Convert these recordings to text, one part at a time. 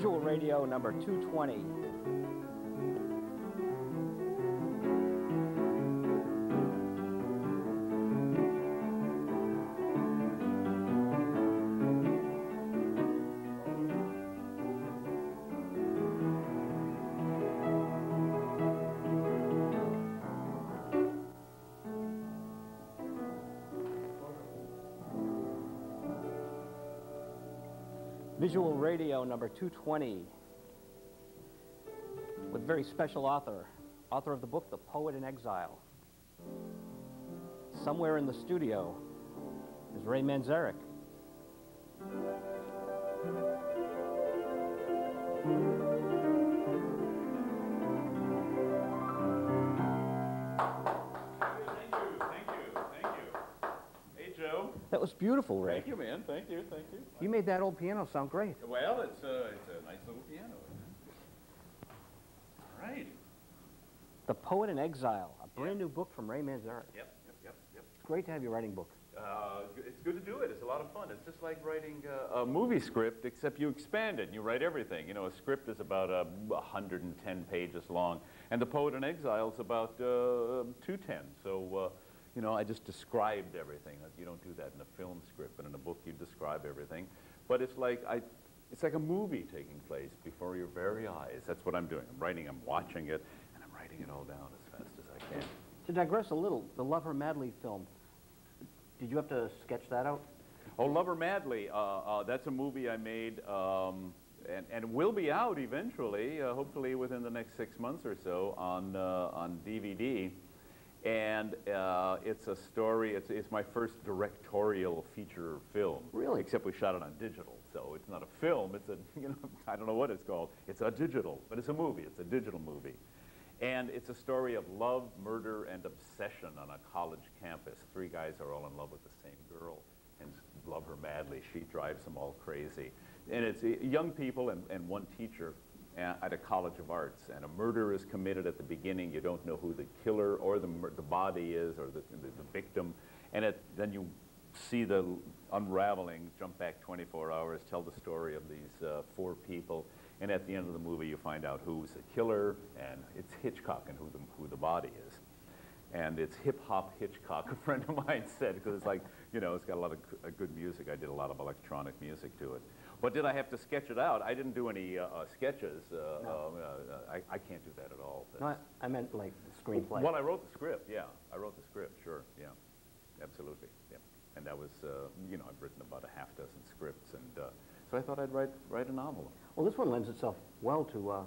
Visual Radio number 220. Visual Radio number 220 with a very special author of the book, The Poet in Exile. Somewhere in the studio is Ray Manzarek. That was beautiful, Ray. Thank you, man. Thank you, thank you. You made that old piano sound great. Well, it's a nice little piano. All right. The Poet in Exile, a brand new book from Ray Manzarek. Yep. It's great to have you writing books. It's good to do it. It's a lot of fun. It's just like writing a movie script, except you expand it and you write everything. You know, a script is about 110 pages long, and The Poet in Exile is about 210. So. You know, I just described everything. You don't do that in a film script, but in a book you describe everything. But it's like a movie taking place before your very eyes. That's what I'm doing. I'm writing, I'm watching it, and I'm writing it all down as fast as I can. To digress a little, the Love Her Madly film, did you have to sketch that out? Oh, Love Her Madly, that's a movie I made, and will be out eventually, hopefully within the next 6 months or so on DVD. And it's a story, it's my first directorial feature film. Really? Except we shot it on digital, so it's not a film, it's a, you know, I don't know what it's called. It's a digital, but it's a movie, it's a digital movie. And it's a story of love, murder, and obsession on a college campus. 3 guys are all in love with the same girl and love her madly. She drives them all crazy. And it's young people and one teacher at a college of arts, and a murder is committed at the beginning. You don't know who the killer or the body is, or the victim, and then you see the unraveling, jump back 24 hours, tell the story of these 4 people, and at the end of the movie you find out who's the killer, and it's Hitchcock and who the body is. And it's hip-hop Hitchcock, a friend of mine said, because it's like, you know, it's got a lot of good music. I did a lot of electronic music to it. But did I have to sketch it out? I didn't do any sketches. No. I can't do that at all. No, I meant like screenplay. Well, I wrote the script, yeah. I wrote the script, sure, yeah. Absolutely, yeah. And that was, you know, I've written about a half dozen scripts, and so I thought I'd write a novel. Well, this one lends itself well to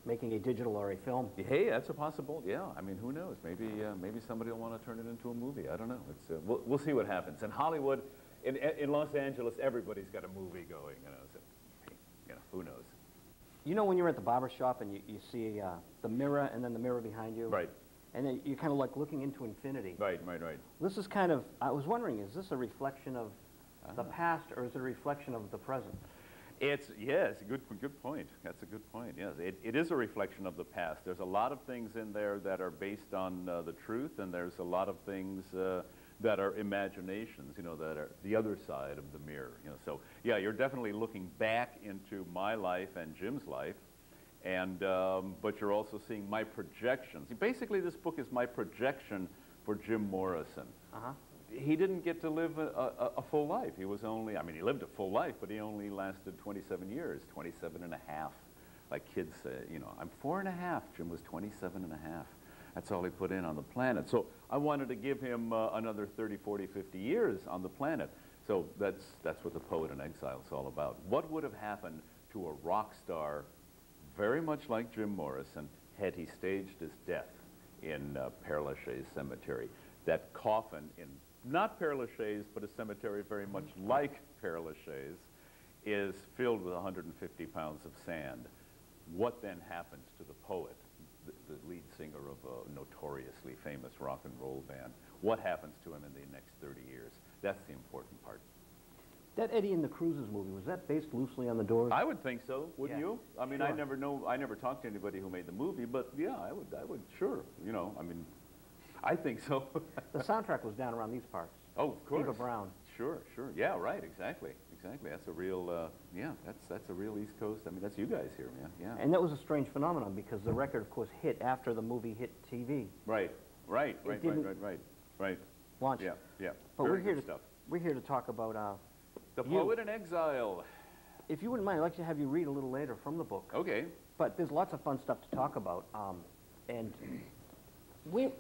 making a digital or a film. Hey, that's a possible, yeah. I mean, who knows? Maybe somebody will want to turn it into a movie. I don't know. It's, we'll see what happens. In Hollywood, in Los Angeles, everybody's got a movie going, you know, so, you know, who knows? You know when you're at the barber shop and you see the mirror and then the mirror behind you? Right. And then you're kind of like looking into infinity. Right. This is kind of, I was wondering, is this a reflection of the past, or is it a reflection of the present? Yes, good point. That's a good point, yes. It is a reflection of the past. There's a lot of things in there that are based on the truth, and there's a lot of things that are imaginations, you know, that are the other side of the mirror, you know. So, yeah, you're definitely looking back into my life and Jim's life, and but you're also seeing my projections. Basically, this book is my projection for Jim Morrison. He didn't get to live a full life. He was only, I mean, he lived a full life, but he only lasted 27 years, 27 and a half. Like kids say, you know, I'm 4 and a half. Jim was 27 and a half. That's all he put in on the planet. So I wanted to give him another 30, 40, 50 years on the planet. So that's what The Poet in Exile is all about. What would have happened to a rock star very much like Jim Morrison had he staged his death in Père Lachaise Cemetery? That coffin in, not Père Lachaise, but a cemetery very much like Père Lachaise, is filled with 150 pounds of sand. What then happens to the poet, the lead singer of a notoriously famous rock and roll band? What happens to him in the next 30 years? That's the important part. That Eddie and the Cruises movie, was that based loosely on the Doors? I would think so, wouldn't you? I mean, sure. I never talked to anybody who made the movie, but yeah, I would, sure, you know, I mean, I think so. The soundtrack was down around these parts. Oh, of course. Eva Brown. Sure, sure. Yeah, right, exactly, exactly. That's a real, yeah, that's a real East Coast. I mean, that's you guys here, man, yeah. And that was a strange phenomenon because the record, of course, hit after the movie hit TV. Right, right, right. Launch. Yeah, yeah. But Very good stuff. we're here to talk about The Poet in Exile. If you wouldn't mind, I'd like to have you read a little later from the book. Okay. But there's lots of fun stuff to talk about. And where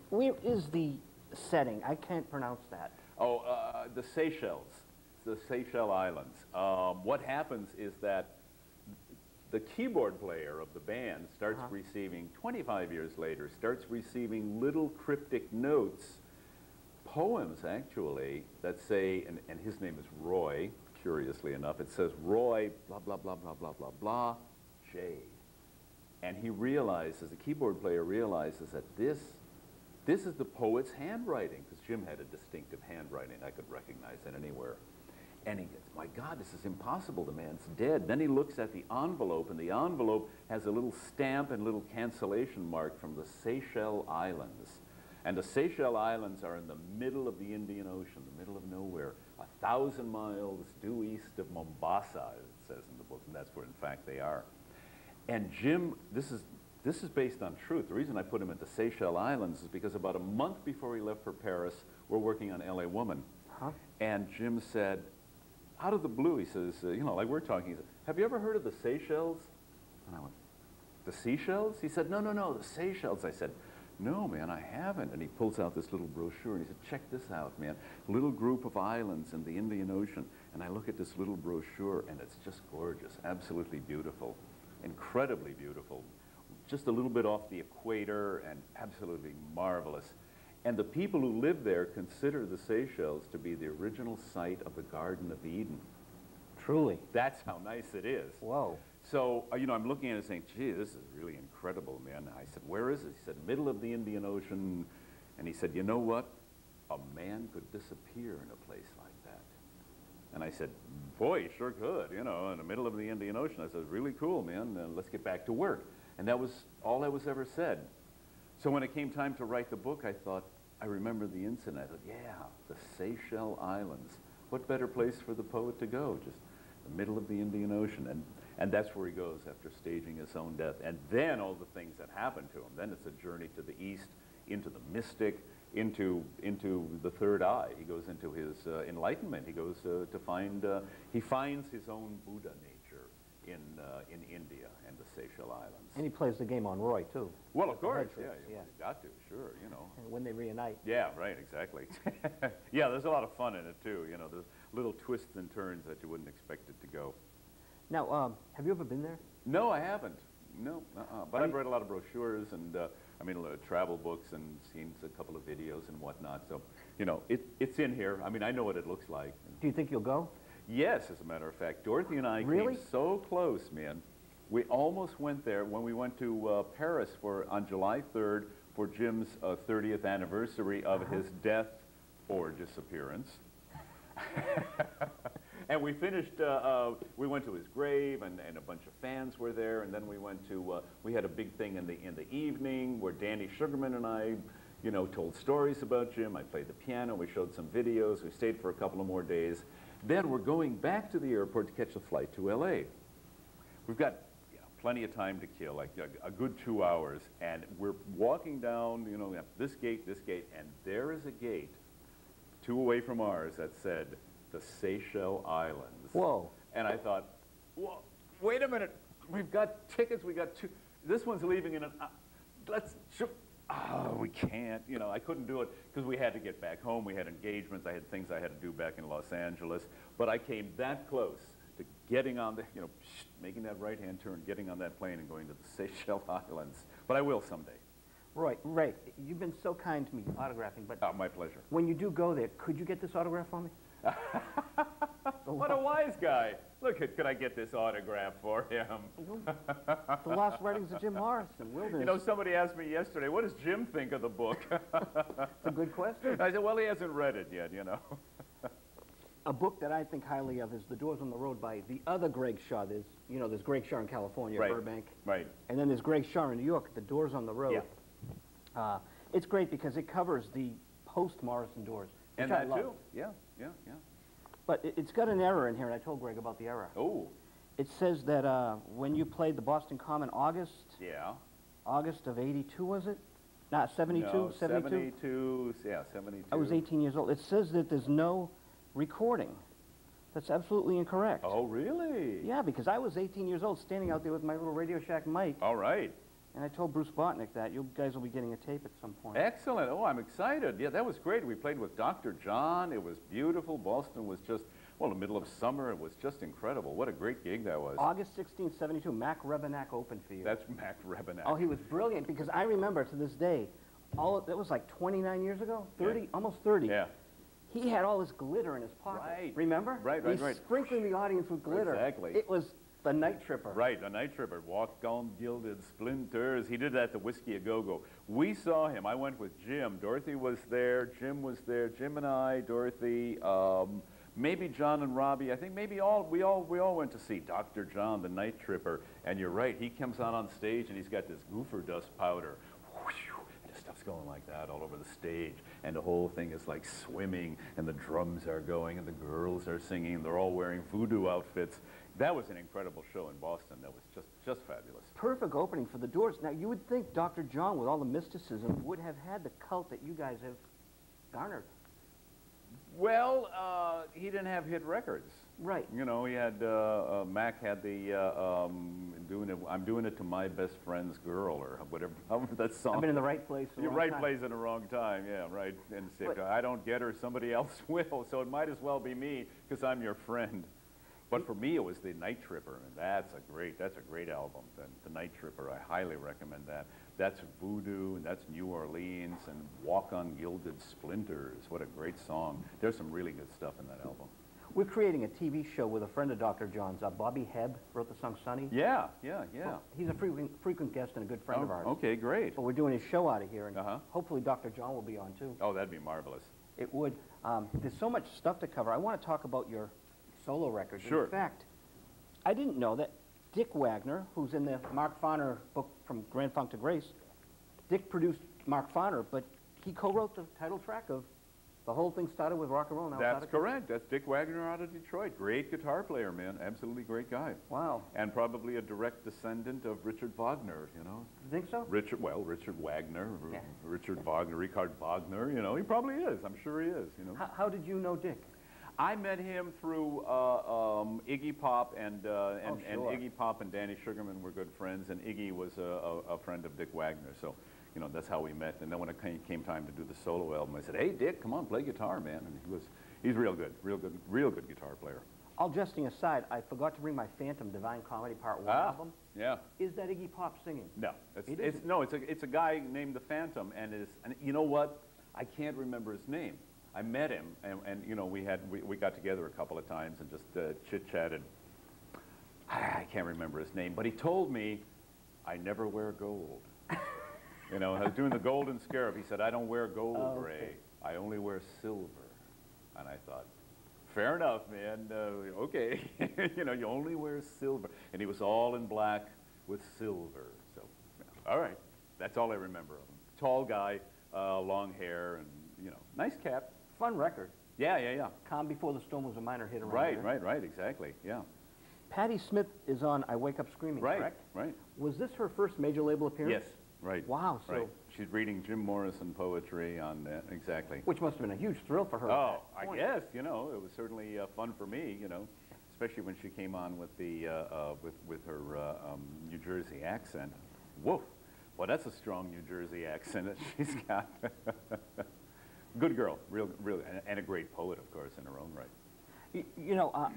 is the setting? I can't pronounce that. Oh, the Seychelles, the Seychelles Islands. What happens is that the keyboard player of the band starts receiving, 25 years later, starts receiving little cryptic notes, poems actually, that say, and his name is Roy, curiously enough, it says Roy, blah, blah, blah, blah, blah, blah, blah, J. And he realizes, the keyboard player realizes that this is the poet's handwriting, because Jim had a distinctive handwriting. I could recognize it anywhere. And he gets, my God, this is impossible. The man's dead. Then he looks at the envelope, and the envelope has a little stamp and a little cancellation mark from the Seychelles Islands. And the Seychelles Islands are in the middle of the Indian Ocean, the middle of nowhere, 1,000 miles due east of Mombasa, it says in the book, and that's where, in fact, they are. And Jim, this is based on truth. The reason I put him at the Seychelles Islands is because about a month before he left for Paris, we're working on L.A. Woman. And Jim said, out of the blue, he says, you know, like we're talking, he said, have you ever heard of the Seychelles? And I went, the seashells? He said, no, no, no, the Seychelles. I said, no, man, I haven't. And he pulls out this little brochure, and he said, check this out, man. Little group of islands in the Indian Ocean. And I look at this little brochure, and it's just gorgeous, absolutely beautiful, incredibly beautiful. Just a little bit off the equator and absolutely marvelous. And the people who live there consider the Seychelles to be the original site of the Garden of Eden. Truly. That's how nice it is. Whoa. So, you know, I'm looking at it saying, gee, this is really incredible, man. I said, where is it? He said, middle of the Indian Ocean. And he said, you know what? A man could disappear in a place like that. And I said, boy, he sure could, you know, in the middle of the Indian Ocean. I said, really cool, man. Let's get back to work. And that was all that was ever said. So when it came time to write the book, I thought, I remember the incident. I thought, yeah, the Seychelles Islands. What better place for the poet to go? Just the middle of the Indian Ocean. And that's where he goes after staging his own death. And then all the things that happened to him. Then it's a journey to the east, into the mystic, into the third eye. He goes into his enlightenment. He goes to find, he finds his own Buddha nature in India and the Seychelles Islands. And he plays the game on Roy, too. Well, of course, yeah, yeah. You got to, sure, you know. And when they reunite. Yeah, right, exactly. Yeah, there's a lot of fun in it, too, you know. There's little twists and turns that you wouldn't expect it to go. Now, have you ever been there? No, I haven't. No, but I've read a lot of brochures and, I mean, travel books and seen a couple of videos and whatnot. So, you know, it's in here. I mean, I know what it looks like. Do you think you'll go? Yes, as a matter of fact. Dorothy and I Really? came so close, man. We almost went there when we went to Paris on July 3rd for Jim's 30th anniversary of his death or disappearance. And we finished, we went to his grave, and a bunch of fans were there, and then we went to, we had a big thing in the evening where Danny Sugarman and I, you know, told stories about Jim. I played the piano, we showed some videos, we stayed for a couple of more days. Then we're going back to the airport to catch a flight to LA. We've got plenty of time to kill, like a good 2 hours, and we're walking down, you know, we have this gate, and there is a gate 2 away from ours that said, the Seychelles Islands. Whoa. And I thought, whoa, wait a minute, we've got tickets, we got two, this one's leaving in an, oh, we can't, you know, I couldn't do it because we had to get back home, we had engagements, I had things I had to do back in Los Angeles, but I came that close to getting on the, you know, making that right-hand turn, getting on that plane and going to the Seychelles Islands. But I will someday. Right, right. You've been so kind to me autographing, but... Oh, my pleasure. When you do go there, could you get this autograph for me? What a wise guy. Look, could I get this autograph for him? The Lost Writings of Jim Morrison, Wilderness. You know, somebody asked me yesterday, what does Jim think of the book? It's a good question. I said, well, he hasn't read it yet, you know. A book that I think highly of is The Doors on the Road by the other Greg Shaw. There's, you know, there's Greg Shaw in California, right. Burbank. Right. And then there's Greg Shaw in New York, The Doors on the Road. Yeah. It's great because it covers the post-Morrison Doors, which And I that love. too. Yeah, yeah, yeah. But it's got an error in here, and I told Greg about the error. Oh. It says that when you played the Boston Common August of 82, was it? Not 72? No, 72? 72, yeah, 72. I was 18 years old. It says that there's no recording. That's absolutely incorrect. Oh, really? Yeah, because I was 18 years old standing out there with my little Radio Shack mic. All right. And I told Bruce Botnick that you guys will be getting a tape at some point. Excellent. Oh, I'm excited. Yeah, that was great. We played with Dr. John. It was beautiful. Boston was just, well, the middle of summer. It was just incredible. What a great gig that was. August 16, 72, Mac Rebenak opened for you. That's Mac Rebenak. Oh, he was brilliant because I remember to this day, that was like 29 years ago, 30, yeah. Almost 30. Yeah. He had all this glitter in his pocket. Right. Remember? Right. He's sprinkling the audience with glitter. Exactly. It was the Night Tripper. Right, the Night Tripper. Walk on gilded splinters. He did that at the Whiskey A Go-Go. We saw him. I went with Jim. Dorothy was there. Jim was there. Jim and I, Dorothy, maybe John and Robbie. I think maybe we all went to see Dr. John, the Night Tripper. And you're right. He comes out on stage and he's got this goofer dust powder. And the stuff's going like that all over the stage. And the whole thing is like swimming, and the drums are going, and the girls are singing. They're all wearing voodoo outfits. That was an incredible show in Boston. That was just fabulous. Perfect opening for the Doors. Now, you would think Dr. John, with all the mysticism, would have had the cult that you guys have garnered. Well, he didn't have hit records. Right. You know, he had, Mac had the, I'm doing it to my best friend's girl, or whatever, however that song. I've been in the right place at the wrong right time. place at the wrong time, yeah, right. And if I don't get her, somebody else will, so it might as well be me, because I'm your friend. But for me, it was the Night Tripper, and that's a great album. The Night Tripper, I highly recommend that. That's voodoo, and that's New Orleans, and Walk on Gilded Splinters. What a great song. There's some really good stuff in that album. We're creating a TV show with a friend of Dr. John's. Bobby Hebb wrote the song Sonny. Yeah. Well, he's a frequent guest and a good friend of ours. Okay, great. But we're doing his show out of here, and hopefully Dr. John will be on, too. Oh, that'd be marvelous. It would. There's so much stuff to cover. I want to talk about your solo records. Sure. In fact, I didn't know that Dick Wagner, who's in the Mark Farner book From Grand Funk to Grace, Dick produced Mark Farner, but he co-wrote the title track of The Whole Thing Started With Rock and Roll. Now That's correct. That's Dick Wagner out of Detroit. Great guitar player, man. Absolutely great guy. Wow. And probably a direct descendant of Richard Wagner, you know. You think so? Richard Wagner, yeah. Richard Wagner, Richard Wagner, you know. He probably is. I'm sure he is, you know. How did you know Dick? I met him through Iggy Pop, and Iggy Pop and Danny Sugarman were good friends, and Iggy was a friend of Dick Wagner, so, you know, that's how we met. And then when it came time to do the solo album, I said, "Hey, Dick, come on, play guitar, man." And he's real good guitar player. All jesting aside, I forgot to bring my Phantom Divine Comedy Part 1 album. Yeah. Is that Iggy Pop singing? No, it's a guy named the Phantom, and you know what? I can't remember his name. I met him, and you know, we got together a couple of times and just chit-chatted. I can't remember his name, but he told me, "I never wear gold." You know, I was doing the Golden Scarab. He said, "I don't wear gold, Ray. I only wear silver." And I thought, fair enough, man. Okay, you know, you only wear silver. And he was all in black with silver. So, all right, that's all I remember of him. Tall guy, long hair, and you know, nice cap. Fun record. Yeah. Calm Before the Storm was a minor hit around there. Right, exactly, yeah. Patti Smith is on I Wake Up Screaming, correct? Right. Was this her first major label appearance? Yes, right. Wow, so... Right. She's reading Jim Morrison poetry on that, exactly. Which must have been a huge thrill for her. Oh, I guess, you know, it was certainly fun for me, you know, especially when she came on with the, with her New Jersey accent. Whoa, well, that's a strong New Jersey accent that she's got. Good girl, real, and a great poet, of course, in her own right. You know,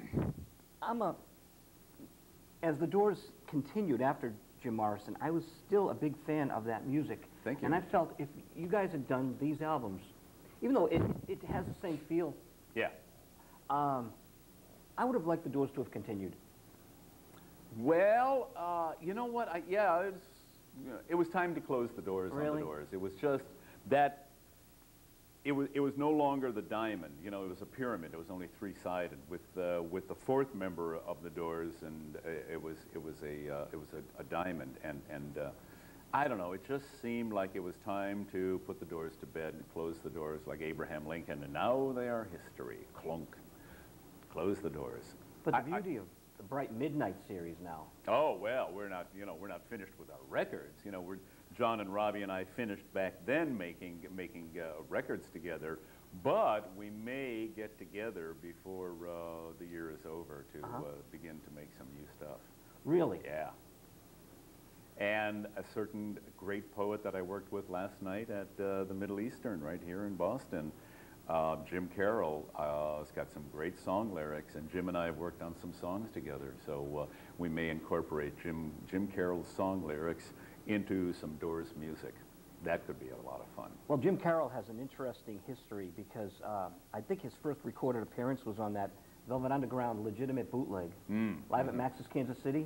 as the Doors continued after Jim Morrison, I was still a big fan of that music. Thank you. And I felt if you guys had done these albums, even though it has the same feel, yeah, I would have liked the Doors to have continued. Well, you know what? It was time to close the doors on the Doors. It was just that. It was no longer the diamond, you know. It was a pyramid. It was only three-sided with the fourth member of the Doors, and it was a diamond. And I don't know. It just seemed like it was time to put the Doors to bed and close the doors like Abraham Lincoln. And now they are history. Clunk. close the doors. But the beauty of the Bright Midnight series now. Oh, well, we're not finished with our records. You know, John and Robbie and I finished back then making records together, but we may get together before the year is over to begin to make some new stuff. Really? Yeah. And a certain great poet that I worked with last night at the Middle Eastern right here in Boston, Jim Carroll, has got some great song lyrics, and Jim and I have worked on some songs together, so we may incorporate Jim Carroll's song lyrics into some Doors music. That could be a lot of fun. Well, Jim Carroll has an interesting history because I think his first recorded appearance was on that Velvet Underground legitimate bootleg, live at Max's Kansas City.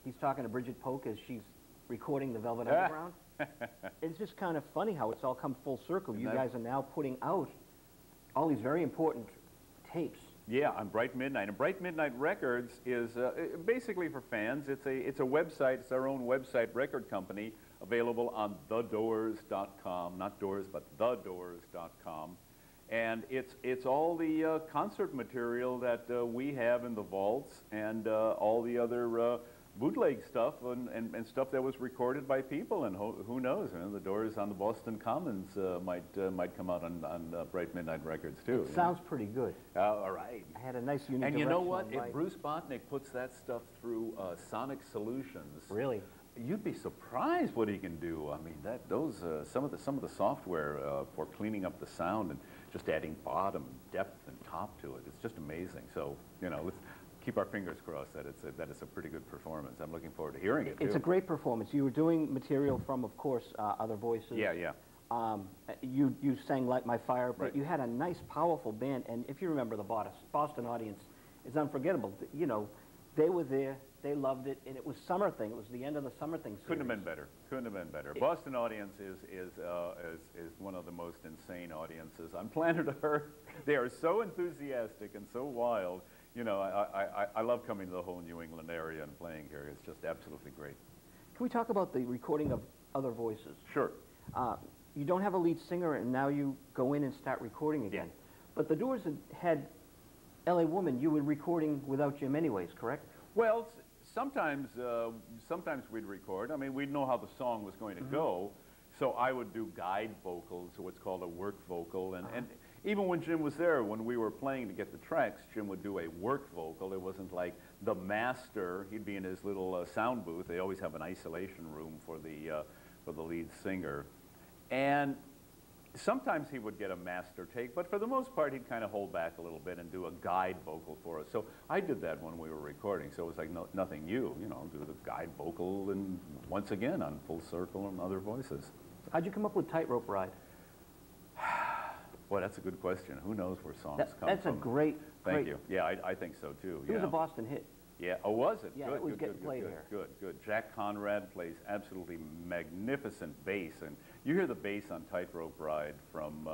He's talking to Bridget Polk as she's recording the Velvet Underground. It's just kind of funny how it's all come full circle. You guys are now putting out all these very important tapes. Yeah, on Bright Midnight. And Bright Midnight Records is basically for fans. It's a website. It's our own website record company, available on thedoors.com. Not Doors, but thedoors.com. And it's all the concert material that we have in the vaults, and all the other bootleg stuff and stuff that was recorded by people, and who knows, you know, the Doors on the Boston Commons might come out on Bright Midnight Records too. Sounds pretty good. All right. I had a nice unique. And you know what? If Bruce Botnick puts that stuff through Sonic Solutions, really, you'd be surprised what he can do. I mean, some of the software for cleaning up the sound and just adding bottom, depth, and top to it. It's just amazing. So, you know, let's keep our fingers crossed that it's a pretty good performance. I'm looking forward to hearing it. It's a great performance. You were doing material from, of course, Other Voices. Yeah, yeah. You sang Light My Fire, but Right. you had a nice, powerful band. And if you remember the Boston audience, it's unforgettable. You know, they were there, they loved it, and it was summer thing. It was the end of the summer thing series. Couldn't have been better. Couldn't have been better. Boston audience is one of the most insane audiences on planet Earth. They are so enthusiastic and so wild. You know, I love coming to the whole New England area and playing here. It's just absolutely great. Can we talk about the recording of Other Voices? Sure. You don't have a lead singer, and now you go in and start recording again. Yeah. But the Doors had L.A. Woman. You were recording without Jim anyways, correct? Well, sometimes we'd record. I mean, we'd know how the song was going to go, so I would do guide vocals, or what's called a work vocal, and even when Jim was there, when we were playing to get the tracks, Jim would do a work vocal. It wasn't like the master. He'd be in his little sound booth. They always have an isolation room for the lead singer. And sometimes he would get a master take, but for the most part, he'd kind of hold back a little bit and do a guide vocal for us. So I did that when we were recording, so it was like nothing new, you know, do the guide vocal, and once again on Full Circle and Other Voices. How'd you come up with Tightrope Ride? Boy, that's a good question. Who knows where songs come from? That's a great. Thank you. Yeah, I think so too. It was a Boston hit. Yeah. Oh, was it? Yeah, good, it was good, getting good, played good, here. Good, good. Jack Conrad plays absolutely magnificent bass, and you hear the bass on Tightrope Ride from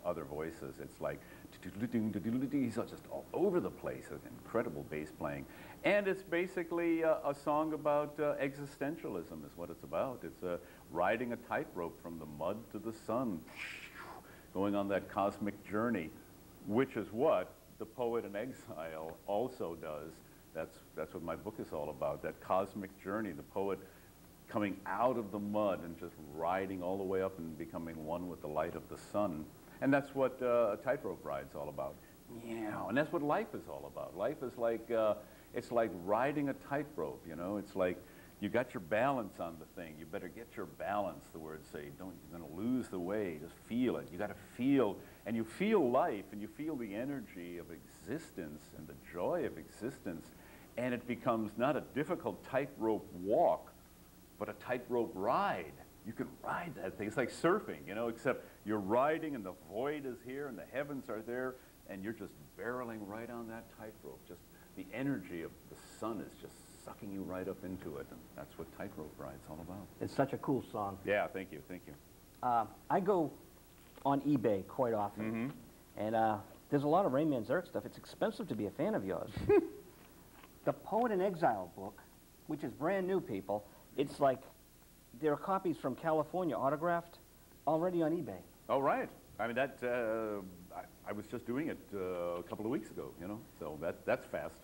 Other Voices. It's like he's just all over the place. An incredible bass playing, and it's basically a song about existentialism. Is what it's about. It's riding a tightrope from the mud to the sun, going on that cosmic journey, which is what the poet in exile also does. That's what my book is all about, that cosmic journey, the poet coming out of the mud and just riding all the way up and becoming one with the light of the sun. And that's what a tightrope ride's all about. Yeah, and that's what life is all about. Life is like, it's like riding a tightrope, you know? It's like you got your balance on the thing. You better get your balance, the words say. You're going to lose the way. Just feel it. You got to feel, and you feel life, and you feel the energy of existence and the joy of existence, and it becomes not a difficult tightrope walk, but a tightrope ride. You can ride that thing. It's like surfing, you know, except you're riding, and the void is here, and the heavens are there, and you're just barreling right on that tightrope. Just the energy of the sun is just sucking you right up into it, and that's what Tightrope Ride's all about. It's such a cool song. Yeah, thank you, thank you. I go on eBay quite often, and there's a lot of Ray Manzarek stuff. It's expensive to be a fan of yours. The Poet in Exile book, which is brand new, people, it's like there are copies from California autographed already on eBay. Oh, right. I mean, that, I was just doing it a couple of weeks ago, you know, so that's fast.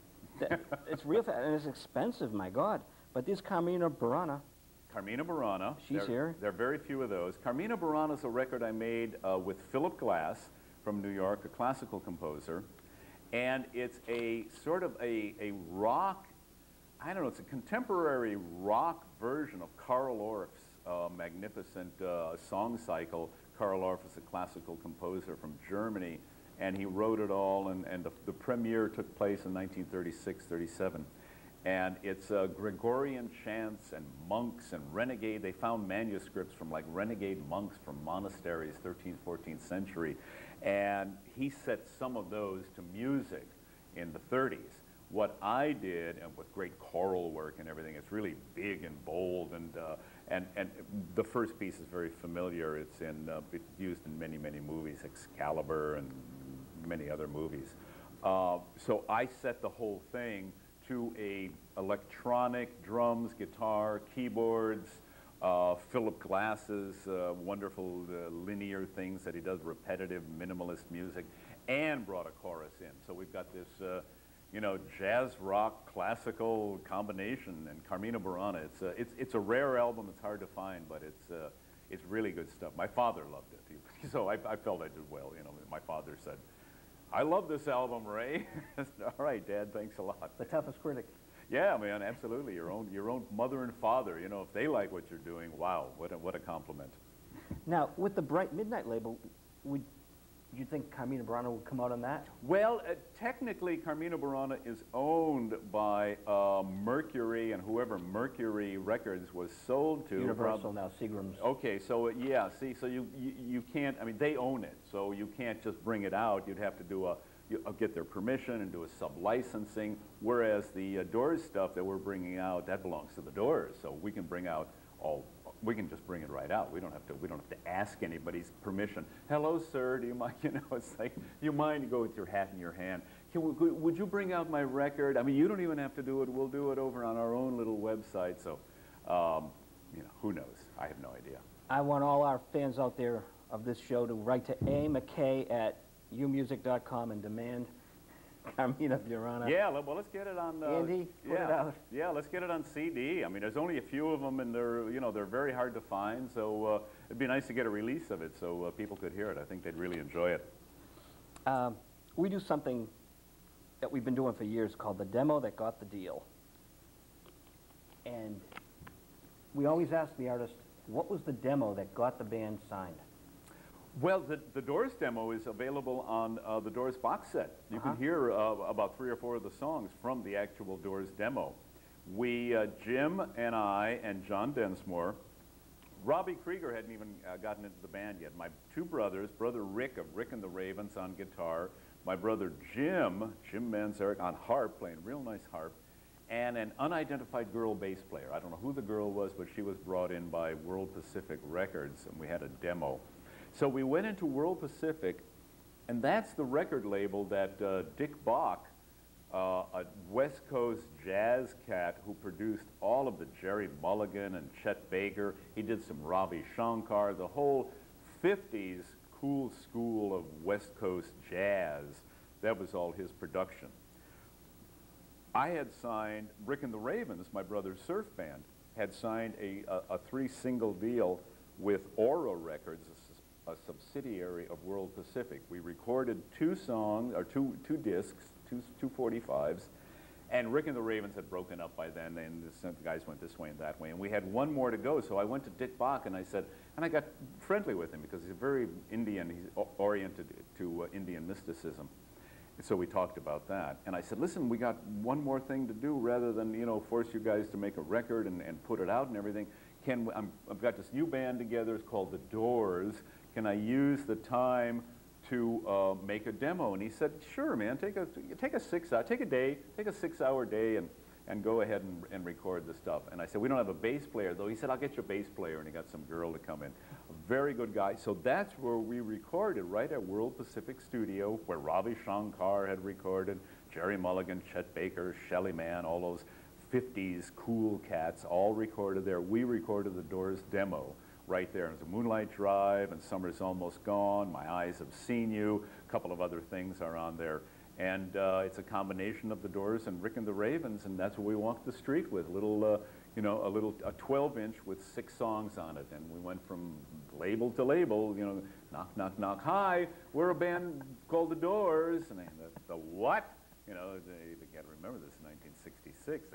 It's real fast, and it's expensive, my God. But this Carmina Burana, Carmina Burana. She's here. There are very few of those. Carmina Burana is a record I made with Philip Glass from New York, a classical composer. And it's a sort of a rock, I don't know, it's a contemporary rock version of Karloff's magnificent song cycle. Karloff is a classical composer from Germany, and he wrote it all, and the premiere took place in 1936-37. And it's Gregorian chants and monks and renegade. They found manuscripts from like renegade monks from monasteries, 13th, 14th century. And he set some of those to music in the 30s. What I did, and with great choral work and everything, it's really big and bold, and the first piece is very familiar. It's used in many, many movies, Excalibur and many other movies. So I set the whole thing to a electronic, drums, guitar, keyboards, Philip Glass's wonderful linear things that he does, repetitive, minimalist music, and brought a chorus in. So we've got this, you know, jazz, rock, classical combination, and Carmina Burana. It's a rare album. It's hard to find, but it's really good stuff. My father loved it, so I felt I did well. You know, my father said, "I love this album, Ray." I said, "All right, Dad, thanks a lot." the toughest critic. Yeah, man, absolutely. Your own mother and father. You know, if they like what you're doing, wow, what a compliment. Now, with the Bright Midnight label, would you think Carmina Burana would come out on that? Well, technically, Carmina Burana is owned by Mercury, and whoever Mercury Records was sold to. Universal now, Seagram's. Okay, so yeah, see, so you can't, I mean, they own it, so you can't just bring it out. You'd have to do get their permission and do a sub-licensing, whereas the Doors stuff that we're bringing out, that belongs to the Doors, so we can bring out we can just bring it right out. We don't have to ask anybody's permission. Hello, sir, do you mind, you know, it's like, do you mind to go with your hat in your hand? Would you bring out my record? I mean, you don't even have to do it. We'll do it over on our own little website, so, you know, who knows? I have no idea. I want all our fans out there of this show to write to amackay@umusic.com and demand Carmina Burana. Yeah, well, let's get it on. Andy, put it out. Yeah, let's get it on CD. I mean, there's only a few of them, and they're very hard to find. So it'd be nice to get a release of it so people could hear it. I think they'd really enjoy it. We do something that we've been doing for years called the demo that got the deal. And we always ask the artist, what was the demo that got the band signed? Well, the Doors demo is available on the Doors box set. You can hear about 3 or 4 of the songs from the actual Doors demo. We, Jim and I and John Densmore, Robbie Krieger hadn't even gotten into the band yet. My 2 brothers, brother Rick of Rick and the Ravens on guitar, my brother Jim Manzarek on harp, playing real nice harp, and an unidentified girl bass player. I don't know who the girl was, but she was brought in by World Pacific Records, and we had a demo. So we went into World Pacific, and that's the record label that Dick Bach, a West Coast jazz cat who produced all of the Jerry Mulligan and Chet Baker. He did some Ravi Shankar, the whole 50s cool school of West Coast jazz. That was all his production. I had signed, Rick and the Ravens, my brother's surf band, had signed a 3-single deal with Aura Records, a subsidiary of World Pacific. We recorded 2 songs, or two discs, two 45s, and Rick and the Ravens had broken up by then, and the guys went this way and that way, and we had 1 more to go. So I went to Dick Bach and I said, and I got friendly with him because he's very Indian, he's oriented to Indian mysticism. And so we talked about that, and I said, listen, we got 1 more thing to do rather than, you know, force you guys to make a record and put it out and everything. I've got this new band together, it's called The Doors. Can I use the time to make a demo? And he said, sure, man, take a 6-hour day and go ahead and record the stuff. And I said, we don't have a bass player, though. He said, I'll get you a bass player, and he got some girl to come in. A very good guy. So that's where we recorded, right at World Pacific Studio, where Ravi Shankar had recorded, Jerry Mulligan, Chet Baker, Shelly Manne, all those 50s cool cats, all recorded there. We recorded the Doors demo right there. There's a Moonlight Drive and Summer's Almost Gone, My Eyes Have Seen You, a couple of other things are on there. And it's a combination of the Doors and Rick and the Ravens, and that's what we walked the street with, a 12-inch with 6 songs on it. And we went from label to label, you know, knock, knock, knock, hi, we're a band called the Doors. And the what? You know, they can't remember this in 1966.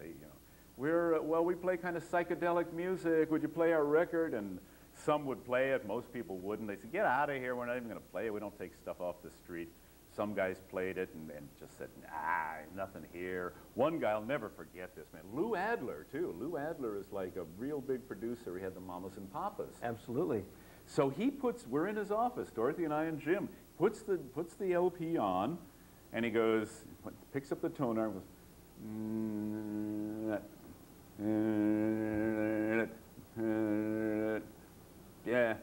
We play kind of psychedelic music. Would you play our record? And some would play it. Most people wouldn't. They said, get out of here. We're not even going to play it. We don't take stuff off the street. Some guys played it and just said, nah, nothing here. One guy, I'll never forget this, man. Lou Adler, too. Lou Adler is like a real big producer. He had the Mamas and Papas. Absolutely. So we're in his office, Dorothy and I and Jim, puts the LP on, and he goes, picks up the tone arm, goes, yeah,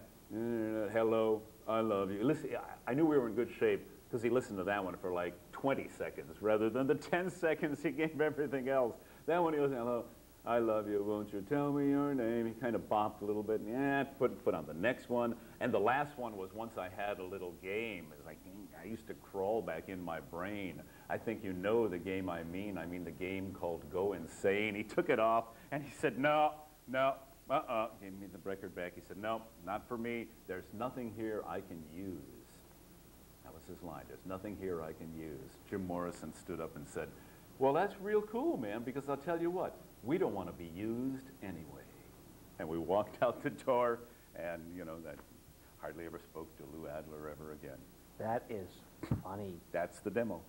hello, I love you. Listen, I knew we were in good shape because he listened to that one for like 20 seconds rather than the 10 seconds he gave everything else. That one he was, hello, I love you, won't you tell me your name? He kind of bopped a little bit, and yeah, put on the next one. And the last one was once I had a little game. It was like, I used to crawl back in my brain. I think you know the game I mean the game called Go Insane. He took it off, and he said, no, gave me the record back. He said, no, not for me. There's nothing here I can use. That was his line. There's nothing here I can use. Jim Morrison stood up and said, well, that's real cool, man, because I'll tell you what, we don't want to be used anyway. And we walked out the door, and, you know, that hardly ever spoke to Lou Adler ever again. That is funny. That's the demo.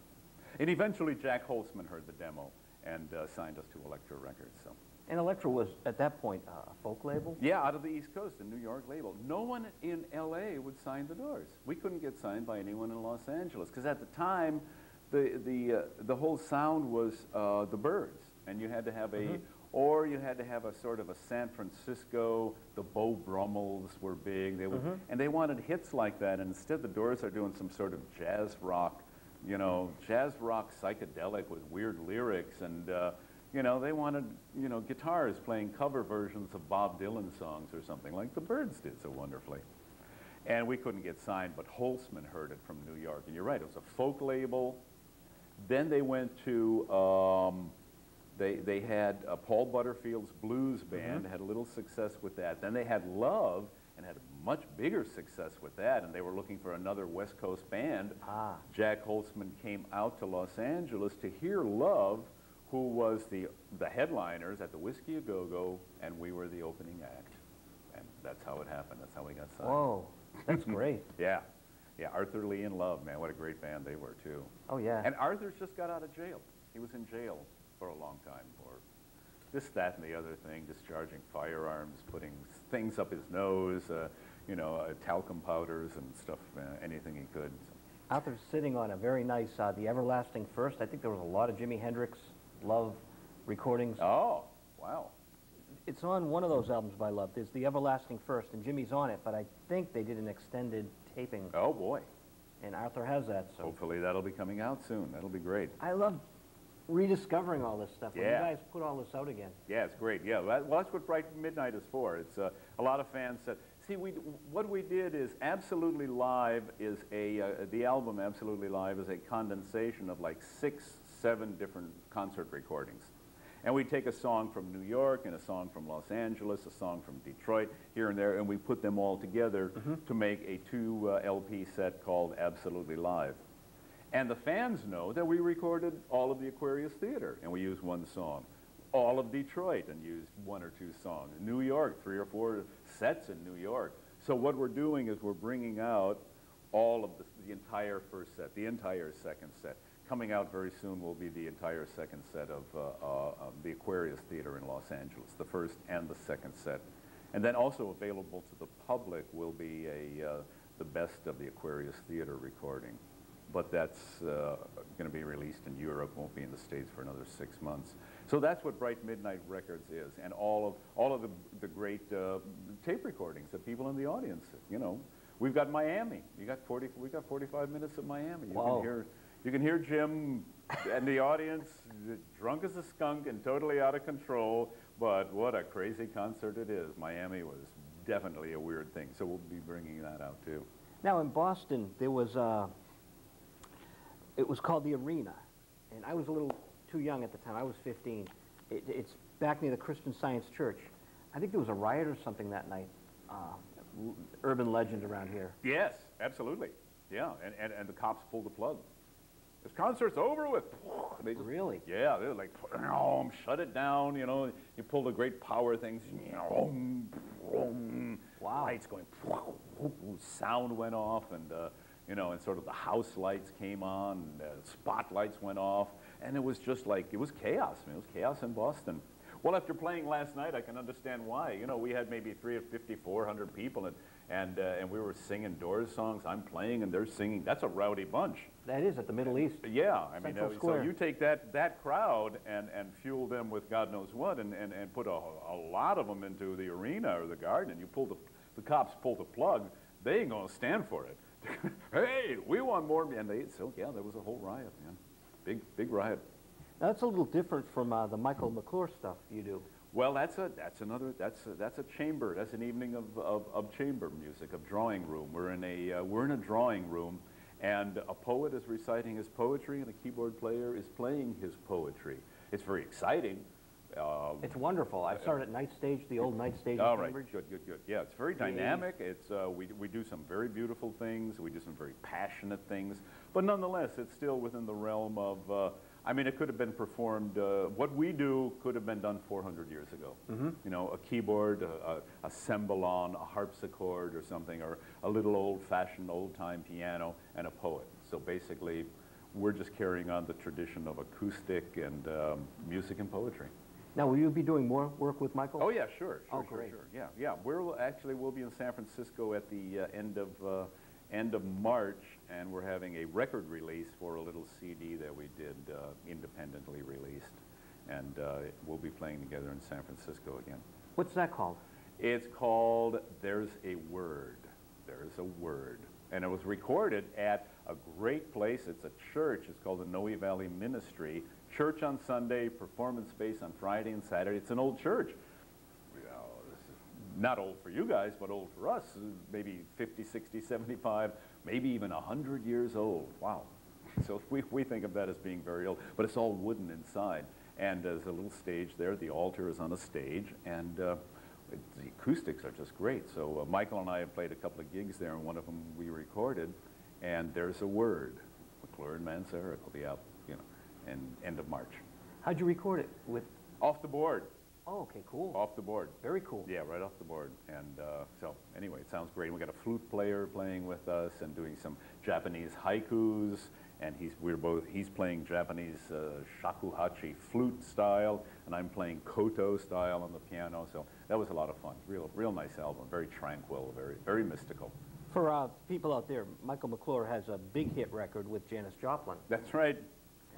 And eventually Jack Holtzman heard the demo and signed us to Elektra Records. So. And Elektra was, at that point, a folk label? Yeah, out of the East Coast, a New York label. No one in L.A. would sign the Doors. We couldn't get signed by anyone in Los Angeles, because at the time, the whole sound was the Byrds, and you had to have or you had to have a sort of a San Francisco, the Beau Brummels were big, and they wanted hits like that, and instead the Doors are doing some sort of jazz rock, you know, jazz rock psychedelic with weird lyrics, and you know, they wanted, you know, guitars playing cover versions of Bob Dylan songs or something like the Byrds did so wonderfully. And we couldn't get signed, but Holtzman heard it from New York, and you're right, it was a folk label. Then they went to, they had Paul Butterfield's blues band, had a little success with that. Then they had Love, and had much bigger success with that, and they were looking for another West Coast band. Jack Holtzman came out to Los Angeles to hear Love, who was the headliners at the Whiskey A Go-Go, and we were the opening act. And that's how it happened. That's how we got signed. Whoa, that's great. Yeah. Yeah, Arthur Lee and Love, man, what a great band they were, too. Oh, yeah. And Arthur's just got out of jail. He was in jail for a long time for this, that, and the other thing, discharging firearms, putting things up his nose, you know, talcum powders and stuff, anything he could. So. Arthur's sitting on a very nice, The Everlasting First. I think there was a lot of Jimi Hendrix Love recordings. Oh, wow. It's on one of those albums by Love. There's The Everlasting First, and Jimmy's on it, but I think they did an extended taping. Oh, boy. And Arthur has that, so. Hopefully that'll be coming out soon. That'll be great. I love rediscovering all this stuff. When Yeah. you guys put all this out again. Yeah, it's great. Yeah, well, that's what Bright Midnight is for. It's a lot of fans said, see, what we did is Absolutely Live is the album Absolutely Live is a condensation of like 6, 7 different concert recordings. And we take a song from New York and a song from Los Angeles, a song from Detroit, here and there, and we put them all together to make a 2 LP set called Absolutely Live. And the fans know that we recorded all of the Aquarius Theater, and we used 1 song. All of Detroit, and used 1 or 2 songs. New York, 3 or 4 sets in New York. So what we're doing is we're bringing out all of the entire first set, the entire second set. Coming out very soon will be the entire second set of the Aquarius Theater in Los Angeles, the first and the second set. And then also available to the public will be the best of the Aquarius Theater recording. But that's going to be released in Europe, won't be in the States for another 6 months. So that's what Bright Midnight Records is, and all of the great tape recordings of people in the audience. You know, we've got Miami. We got 45 minutes of Miami. You can hear Jim and the audience drunk as a skunk and totally out of control. But what a crazy concert it is! Miami was definitely a weird thing. So we'll be bringing that out too. Now in Boston, there was it was called the Arena, and I was a little too young at the time. I was 15. It's back near the Christian Science Church. I think there was a riot or something that night. Urban legend around here. Yes, absolutely. Yeah, and the cops pulled the plug. This concert's over with. They just, really? Yeah, they're like, shut it down, you know. You pull the great power things. Wow. Lights going, sound went off, and, you know, and sort of the house lights came on, and spotlights went off, and it was just like, it was chaos. I mean, it was chaos in Boston. Well, after playing last night, I can understand why. You know, we had maybe 400 people, and we were singing Doors songs. I'm playing, and they're singing. That's a rowdy bunch. That is, at the Middle East. Yeah, I mean, Square. so you take that crowd and fuel them with God knows what, and put a lot of them into the arena or the garden, and you pull the cops pull the plug, they ain't gonna stand for it. Hey, we want more, and yeah, there was a whole riot, man. Big riot. Now, that's a little different from the Michael McClure stuff you do. Well, that's a chamber. That's an evening of chamber music, of drawing room. We're in a drawing room, and a poet is reciting his poetry, and a keyboard player is playing his poetry. It's very exciting. It's wonderful. I started at Night Stage, the old Night Stage in Cambridge. Good. Yeah, it's very dynamic. It's we do some very beautiful things. We do some very passionate things, but nonetheless, it's still within the realm of. I mean, it could have been performed, what we do could have been done 400 years ago. Mm-hmm. You know, a keyboard, a cembalo, a harpsichord or something, or a little old-fashioned, old-time piano, and a poet. So basically, we're just carrying on the tradition of acoustic and music and poetry. Now, will you be doing more work with Michael? Oh, yeah, sure. Great. Sure. Yeah. We'll be in San Francisco at the end of March, and we're having a record release for a little CD that we did independently released, and we'll be playing together in San Francisco again. What's that called? It's called There's a Word. There's a Word. And it was recorded at a great place. It's a church. It's called the Noe Valley Ministry. Church on Sunday, performance space on Friday and Saturday. It's an old church. Not old for you guys, but old for us, maybe 50, 60, 75, maybe even 100 years old. Wow. So we think of that as being very old, but it's all wooden inside. And there's a little stage there. The altar is on a stage, and the acoustics are just great. So Michael and I have played a couple of gigs there, and one of them we recorded, and There's a Word. McClure and Manzarek will be out, you know, end of March. How'd you record it? With? Off the board. Oh, okay, cool. Off the board. Very cool. Yeah, right off the board. And so anyway, it sounds great. We got a flute player playing with us and doing some Japanese haikus, and he's playing Japanese shakuhachi flute style, and I'm playing koto style on the piano. So that was a lot of fun. Real nice album. Very tranquil. Very mystical. For people out there, Michael McClure has a big hit record with Janis Joplin. That's right.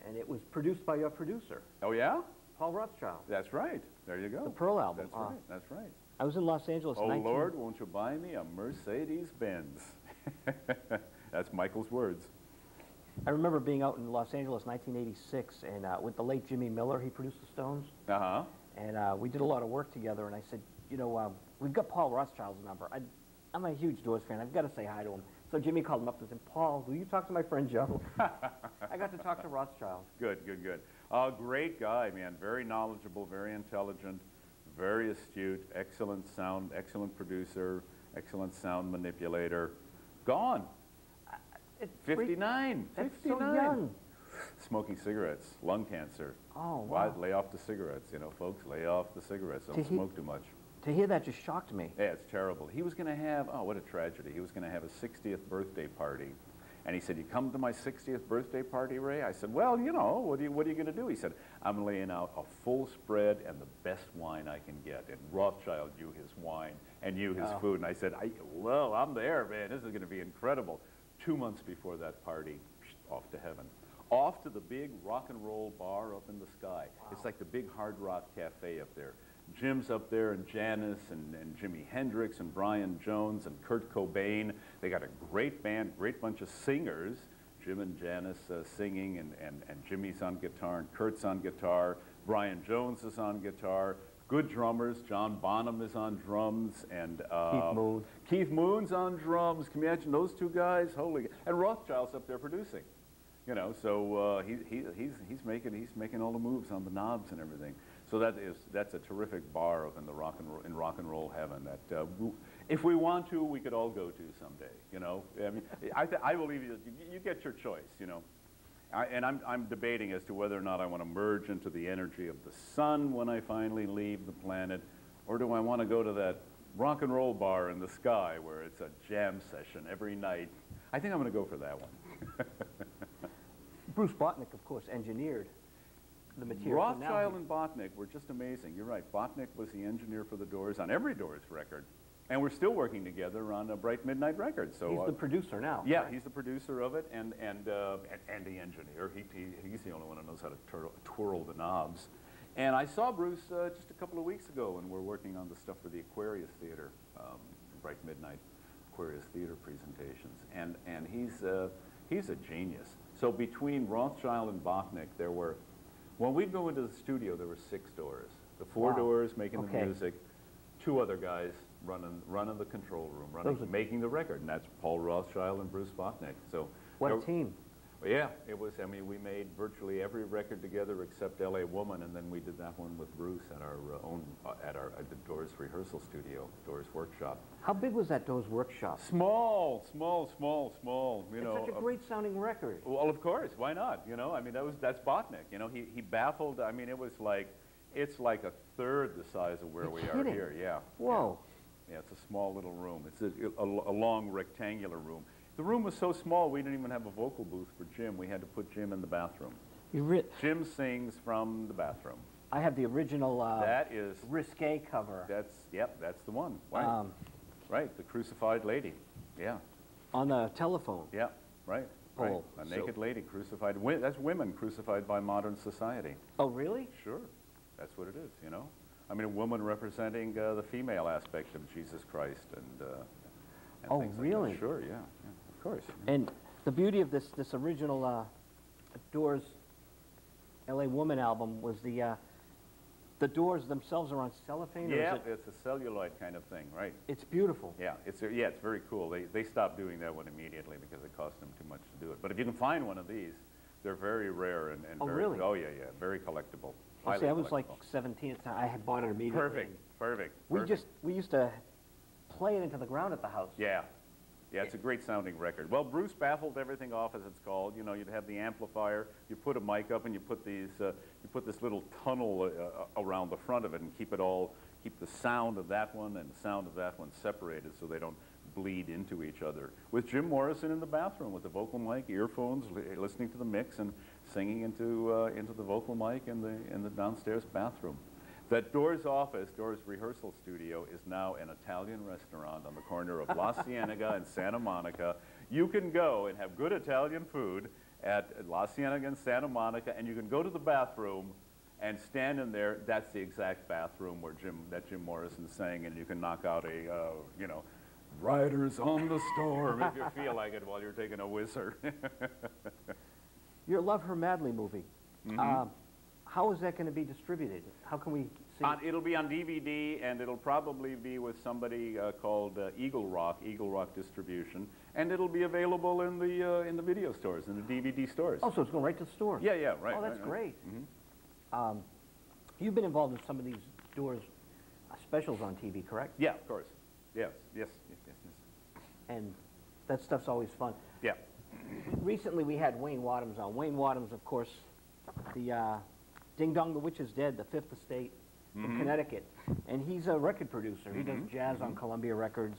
And it was produced by your producer. Oh yeah? Paul Rothschild. That's right. There you go. The Pearl album. That's right. I was in Los Angeles. Oh, Lord, won't you buy me a Mercedes-Benz? That's Michael's words. I remember being out in Los Angeles 1986, and with the late Jimmy Miller, he produced the Stones. Uh-huh. And we did a lot of work together, and I said, you know, we've got Paul Rothschild's number. I'm a huge Doors fan. I've got to say hi to him. So Jimmy called him up and said, Paul, will you talk to my friend Joe? I got to talk to Rothschild. Good. Great guy, man. Very knowledgeable, very intelligent, very astute, excellent sound, excellent producer, excellent sound manipulator. Gone. 59. That's 59. so young. Smoking cigarettes, lung cancer. Oh, wow. Lay off the cigarettes, you know, folks. Lay off the cigarettes. Don't smoke too much. To hear that just shocked me. Yeah, it's terrible. He was going to have, oh, what a tragedy. He was going to have a 60th birthday party. And he said, you come to my 60th birthday party, Ray? I said, well, you know, what are you going to do? He said, I'm laying out a full spread and the best wine I can get. And Rothschild knew his wine and knew his food. And I said, well, I'm there, man. This is going to be incredible. 2 months before that party, off to heaven. Off to the big rock and roll bar up in the sky. Wow. It's like the big Hard Rock Cafe up there. Jim's up there, and Janis, and Jimi Hendrix, and Brian Jones, and Kurt Cobain. They got a great band, great bunch of singers. Jim and Janis singing, and Jimmy's on guitar, and Kurt's on guitar. Brian Jones is on guitar. good drummers. John Bonham is on drums, and Keith Moon. Keith Moon's on drums. Can you imagine those two guys? Holy! And Rothschild's up there producing. You know, so he's making all the moves on the knobs and everything. So that's a terrific bar in rock and roll heaven that if we want to, we could all go to someday. You know, I mean, I believe you get your choice. You know, and I'm debating as to whether or not I want to merge into the energy of the sun when I finally leave the planet, or do I want to go to that rock and roll bar in the sky where it's a jam session every night. I think I'm going to go for that one. Bruce Botnick, of course, engineered the material. Rothschild and Botnick were just amazing. You're right. Botnick was the engineer for the Doors on every Doors record. And we're still working together on a Bright Midnight record. So he's the producer now. Yeah, he's the producer of it and the engineer. He's the only one who knows how to twirl the knobs. And I saw Bruce just a couple of weeks ago, and we're working on the stuff for the Aquarius Theater, Bright Midnight Aquarius Theater presentations. And he's a genius. So between Rothschild and Botnick, there were, when we'd go into the studio, there were 6 Doors. The 4 Doors making the music, 2 other guys running the control room, making the record, and that's Paul Rothschild and Bruce Botnick. So what a team. Yeah, it was. I mean, we made virtually every record together except L.A. Woman, and then we did that one with Bruce at our at the Doors rehearsal studio, Doors workshop. How big was that Doors workshop? Small. You know, it's such a great sounding record. Well, of course, why not? You know, I mean, that's Botnick. You know, he baffled. I mean, it's like a third the size of where we are here. Yeah. Whoa. Yeah, it's a small little room. It's a long rectangular room. The room was so small, we didn't even have a vocal booth for Jim. We had to put Jim in the bathroom. Jim sings from the bathroom. I have the original that is Risque cover. That's the one. Right. Right, the crucified lady. Yeah. On the telephone. Yeah, right. Oh, a naked lady crucified. That's women crucified by modern society. Oh, really? Sure. That's what it is, you know. I mean, a woman representing the female aspect of Jesus Christ and oh, things really? Like that. Sure, yeah, of course. And the beauty of this original Doors L.A. Woman album was the doors themselves are on cellophane. Yeah, it's a celluloid kind of thing, right? It's beautiful. Yeah, it's very cool. They stopped doing that one immediately because it cost them too much to do it. But if you can find one of these, they're very rare and very, really? Oh yeah, very collectible. See, I was like 17 at the time. I had bought it immediately. Perfect. We used to play it into the ground at the house. Yeah, it's a great sounding record. Well, Bruce baffled everything off, as it's called. You know, you'd have the amplifier, you put a mic up, and you put this little tunnel around the front of it, and keep the sound of that one and the sound of that one separated so they don't bleed into each other. With Jim Morrison in the bathroom with the vocal mic, earphones, listening to the mix and singing into the vocal mic in the downstairs bathroom. That Doors rehearsal studio is now an Italian restaurant on the corner of La Cienega and Santa Monica. You can go and have good Italian food at La Cienega and Santa Monica, and you can go to the bathroom and stand in there. That's the exact bathroom where Jim Morrison sang, and you can knock out a, Riders on the Storm if you feel like it while you're taking a whizzer. Your Love Her Madly movie. Mm-hmm. How is that going to be distributed? How can we see it? It'll be on DVD, and it'll probably be with somebody called Eagle Rock Distribution, and it'll be available in the video stores, in the DVD stores. Oh, so it's going right to the store? Yeah, right. Oh, that's great. Mm-hmm. You've been involved in some of these Doors specials on TV, correct? Yeah, of course. Yes. And that stuff's always fun. Yeah. Recently, we had Wayne Wadhams on. Wayne Wadhams, of course, the Ding Dong, the Witch is Dead, the Fifth Estate from Connecticut. And he's a record producer. He does jazz on Columbia Records.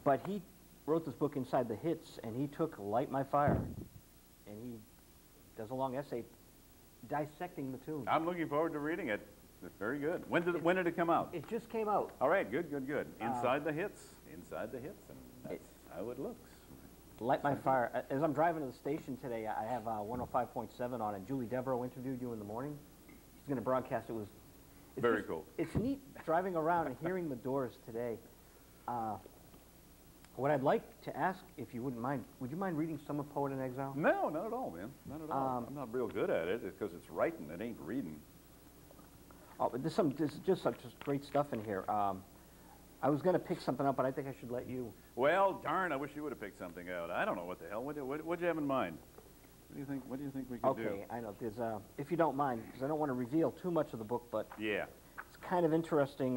But he wrote this book, Inside the Hits, and he took Light My Fire. And he does a long essay dissecting the tune. I'm looking forward to reading it. It's very good. When did it come out? It just came out. All right, good. Inside the Hits, and that's how it looks. Light My Fire. As I'm driving to the station today, I have 105.7 on, and Julie Devereaux interviewed you in the morning. She's going to broadcast. It's very cool. It's neat driving around and hearing the Doors today. What I'd like to ask, if you wouldn't mind, would you mind reading some of Poet in Exile? No, not at all, man. Not at all. I'm not real good at it because it's writing. It ain't reading. Oh, but there's just such great stuff in here. I was going to pick something up, but I think I should let you. Well, darn, I wish you would have picked something out. I don't know what the hell. What'd you have in mind? What do you think we could do? Okay, I know. There's, if you don't mind, because I don't want to reveal too much of the book, but Yeah. it's kind of interesting,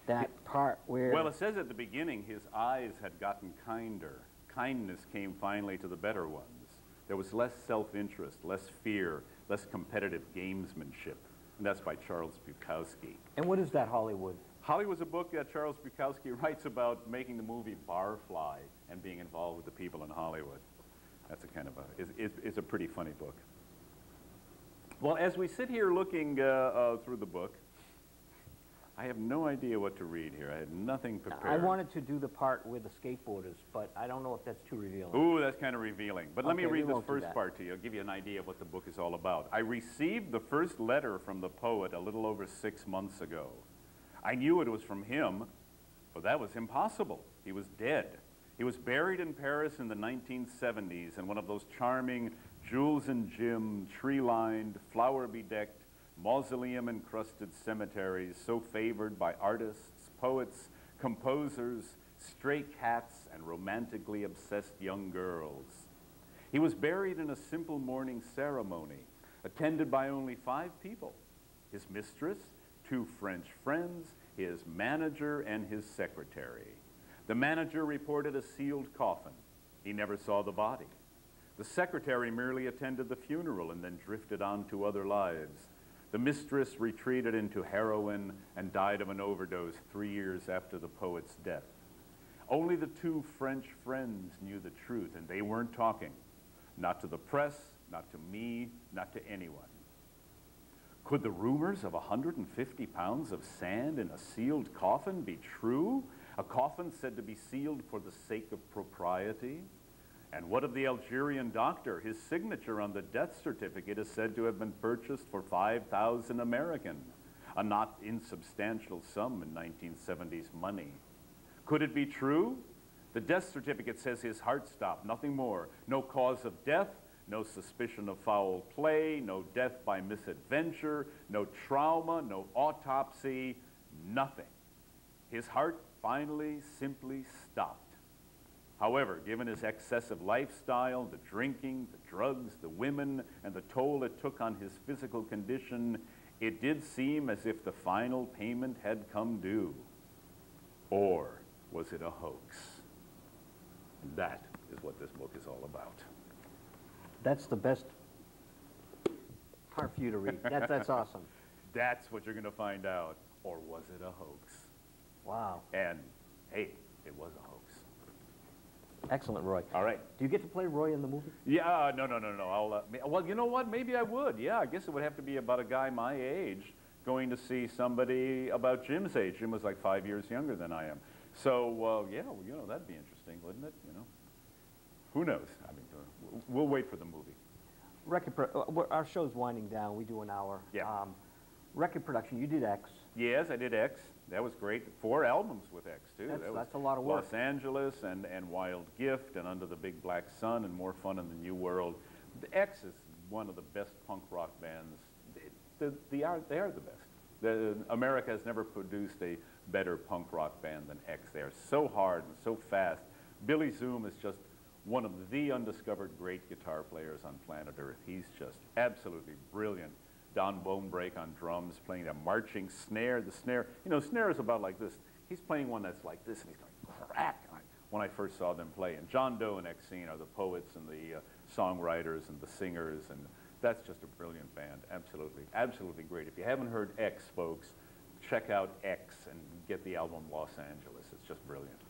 that part where... Well, it says at the beginning his eyes had gotten kinder. Kindness came finally to the better ones. There was less self-interest, less fear, less competitive gamesmanship. And that's by Charles Bukowski. And what is that, Hollywood? Hollywood's a book that Charles Bukowski writes about making the movie Barfly and being involved with the people in Hollywood. That's a kind of it's a pretty funny book. Well, as we sit here looking through the book, I have no idea what to read here. I had nothing prepared. I wanted to do the part with the skateboarders, but I don't know if that's too revealing. Ooh, that's kind of revealing. But let me Okay, read we this won't do first that. part to you. I'll give you an idea of what the book is all about. I received the first letter from the poet a little over 6 months ago. I knew it was from him, but that was impossible. He was dead. He was buried in Paris in the 1970s in one of those charming Jules and Jim, tree-lined, flower-bedecked, mausoleum-encrusted cemeteries so favored by artists, poets, composers, stray cats, and romantically obsessed young girls. He was buried in a simple mourning ceremony, attended by only 5 people: his mistress, 2 French friends, his manager, and his secretary. The manager reported a sealed coffin. He never saw the body. The secretary merely attended the funeral and then drifted on to other lives. The mistress retreated into heroin and died of an overdose 3 years after the poet's death. Only the 2 French friends knew the truth, and they weren't talking. Not to the press, not to me, not to anyone. Could the rumors of 150 pounds of sand in a sealed coffin be true? A coffin said to be sealed for the sake of propriety? And what of the Algerian doctor? His signature on the death certificate is said to have been purchased for 5,000 American, a not insubstantial sum in 1970s money. Could it be true? The death certificate says his heart stopped, nothing more. No cause of death, no suspicion of foul play, no death by misadventure, no trauma, no autopsy, nothing. His heart finally simply stopped. However, given his excessive lifestyle, the drinking, the drugs, the women, and the toll it took on his physical condition, it did seem as if the final payment had come due. Or was it a hoax? And that is what this book is all about. That's the best part for you to read. That's awesome. That's what you're going to find out. Or was it a hoax? Wow. And, hey, it was a hoax. Excellent, Roy. All right. Do you get to play Roy in the movie? Yeah, no. Well, you know what? Maybe I would. Yeah, I guess it would have to be about a guy my age going to see somebody about Jim's age. Jim was like 5 years younger than I am. So, yeah, well, you know, that'd be interesting, wouldn't it? You know, who knows? I mean, we'll wait for the movie. Our show's winding down. We do an hour. Yeah. Record production, you did X. Yes, I did X. That was great. 4 albums with X, too. That's a lot of work. Los Angeles and Wild Gift and Under the Big Black Sun and More Fun in the New World. The X is one of the best punk rock bands. They are the best. America has never produced a better punk rock band than X. They are so hard and so fast. Billy Zoom is just one of the undiscovered great guitar players on planet Earth. He's just absolutely brilliant. Don Bonebrake on drums, playing a marching snare. The snare, you know, snare is about like this. He's playing one that's like this, and he's going crack when I first saw them play. And John Doe and Exene are the poets and the songwriters and the singers, and that's just a brilliant band. Absolutely, absolutely great. If you haven't heard X, folks, check out X and get the album Los Angeles. It's just brilliant.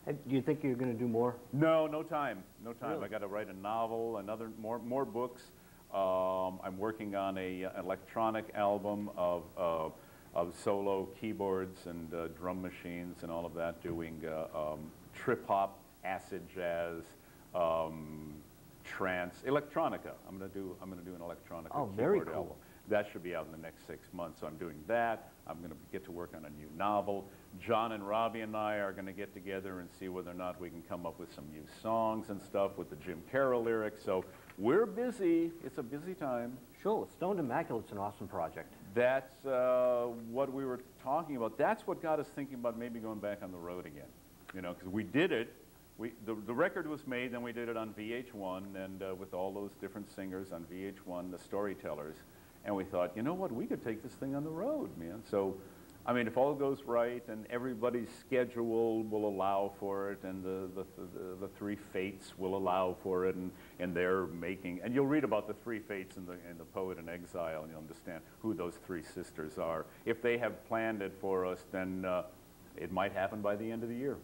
And do you think you're going to do more? No time. No time. Really? I got to write a novel, more books. I'm working on a electronic album of solo keyboards and drum machines and all of that, doing trip hop, acid jazz, trance, electronica. I'm going to do an electronica Oh, keyboard very cool. album. That should be out in the next 6 months. So I'm doing that. I'm going to get to work on a new novel. John and Robbie and I are going to get together and see whether or not we can come up with some new songs and stuff with the Jim Carroll lyrics. So we're busy. It's a busy time. Sure, Stoned Immaculate's an awesome project. That's what we were talking about. That's what got us thinking about maybe going back on the road again. You know, because we did it. The record was made, then we did it on VH1, and with all those different singers on VH1, the storytellers. And we thought, you know what, we could take this thing on the road, man. So, I mean, if all goes right and everybody's schedule will allow for it, and the three fates will allow for it, and they're making, and you'll read about the three fates in the Poet in Exile, and you'll understand who those three sisters are. If they have planned it for us, then it might happen by the end of the year.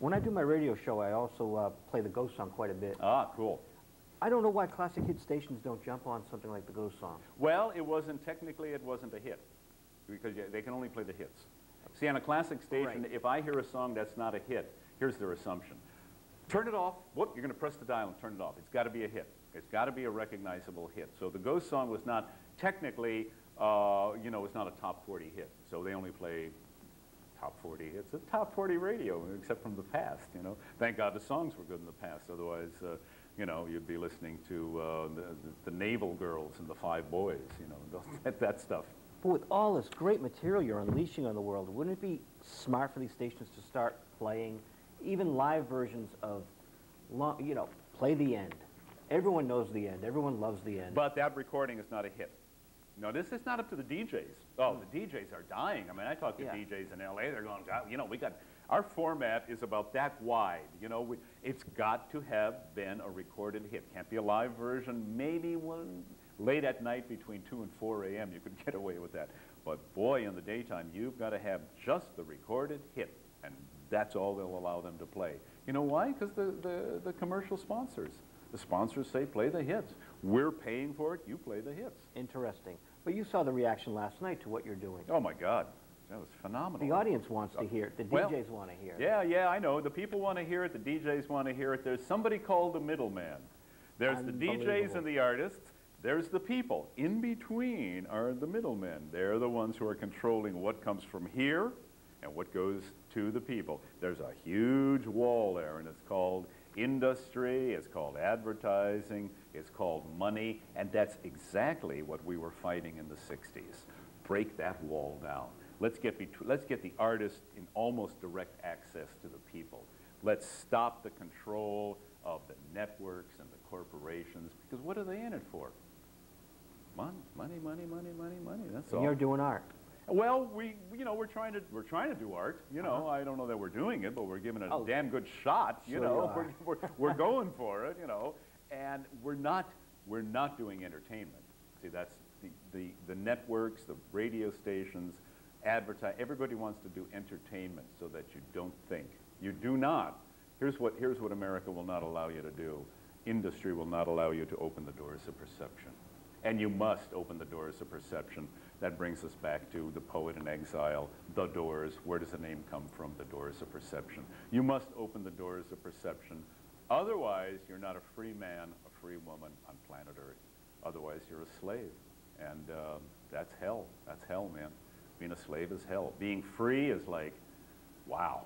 When I do my radio show, I also play the Ghost song quite a bit. Ah, cool. I don't know why classic hit stations don't jump on something like the Ghost song. Well, technically it wasn't a hit, because they can only play the hits. See, on a classic station, Right. if I hear a song that's not a hit, here's their assumption. Turn it off. Whoop, you're going to press the dial and turn it off. It's got to be a hit. It's got to be a recognizable hit. So the Ghost song was not technically, you know, it's not a top 40 hit. So they only play top 40 hits. It's top 40 radio, except from the past, you know. Thank God the songs were good in the past. Otherwise, you know, you'd be listening to the Naval Girls and the Five Boys, you know, that stuff. But with all this great material you're unleashing on the world, wouldn't it be smart for these stations to start playing even live versions of, you know, play the end? Everyone knows the end. Everyone loves the end. But that recording is not a hit. No, this is not up to the DJs. Oh, the DJs are dying. I mean, I talk to DJs in LA. They're going, God, you know, our format is about that wide. You know, it's got to have been a recorded hit. Can't be a live version. Maybe one late at night between 2 and 4 a.m. you could get away with that. But boy, in the daytime, you've got to have just the recorded hit, and that's all they'll allow them to play. You know why? Because the commercial sponsors. The sponsors say, play the hits. We're paying for it, you play the hits. Interesting. But you saw the reaction last night to what you're doing. Oh my God, that was phenomenal. The audience wants to hear it. The DJs want to hear it. Yeah, I know. The people want to hear it, the DJs want to hear it. There's somebody called the middleman. There's the DJs and the artists. There's the people. In between are the middlemen. They're the ones who are controlling what comes from here and what goes to the people. There's a huge wall there, and it's called industry, it's called advertising, it's called money, and that's exactly what we were fighting in the 60s. Break that wall down. Let's get the artist in almost direct access to the people. Let's stop the control of the networks and the corporations, because what are they in it for? Money, money, money, money, money, money. That's all. You're doing art. Well, you know, we're trying to do art. You know, I don't know that we're doing it, but we're giving it a damn good shot. You know, we're going for it. You know, and we're not doing entertainment. See, that's the networks, the radio stations, advertise. Everybody wants to do entertainment so that you don't think. You do not. Here's what America will not allow you to do. Industry will not allow you to open the doors of perception. And you must open the doors of perception. That brings us back to the Poet in Exile, The Doors. Where does the name come from? The doors of perception. You must open the doors of perception. Otherwise, you're not a free man, a free woman on planet Earth. Otherwise, you're a slave. And that's hell. That's hell, man. Being a slave is hell. Being free is like, wow.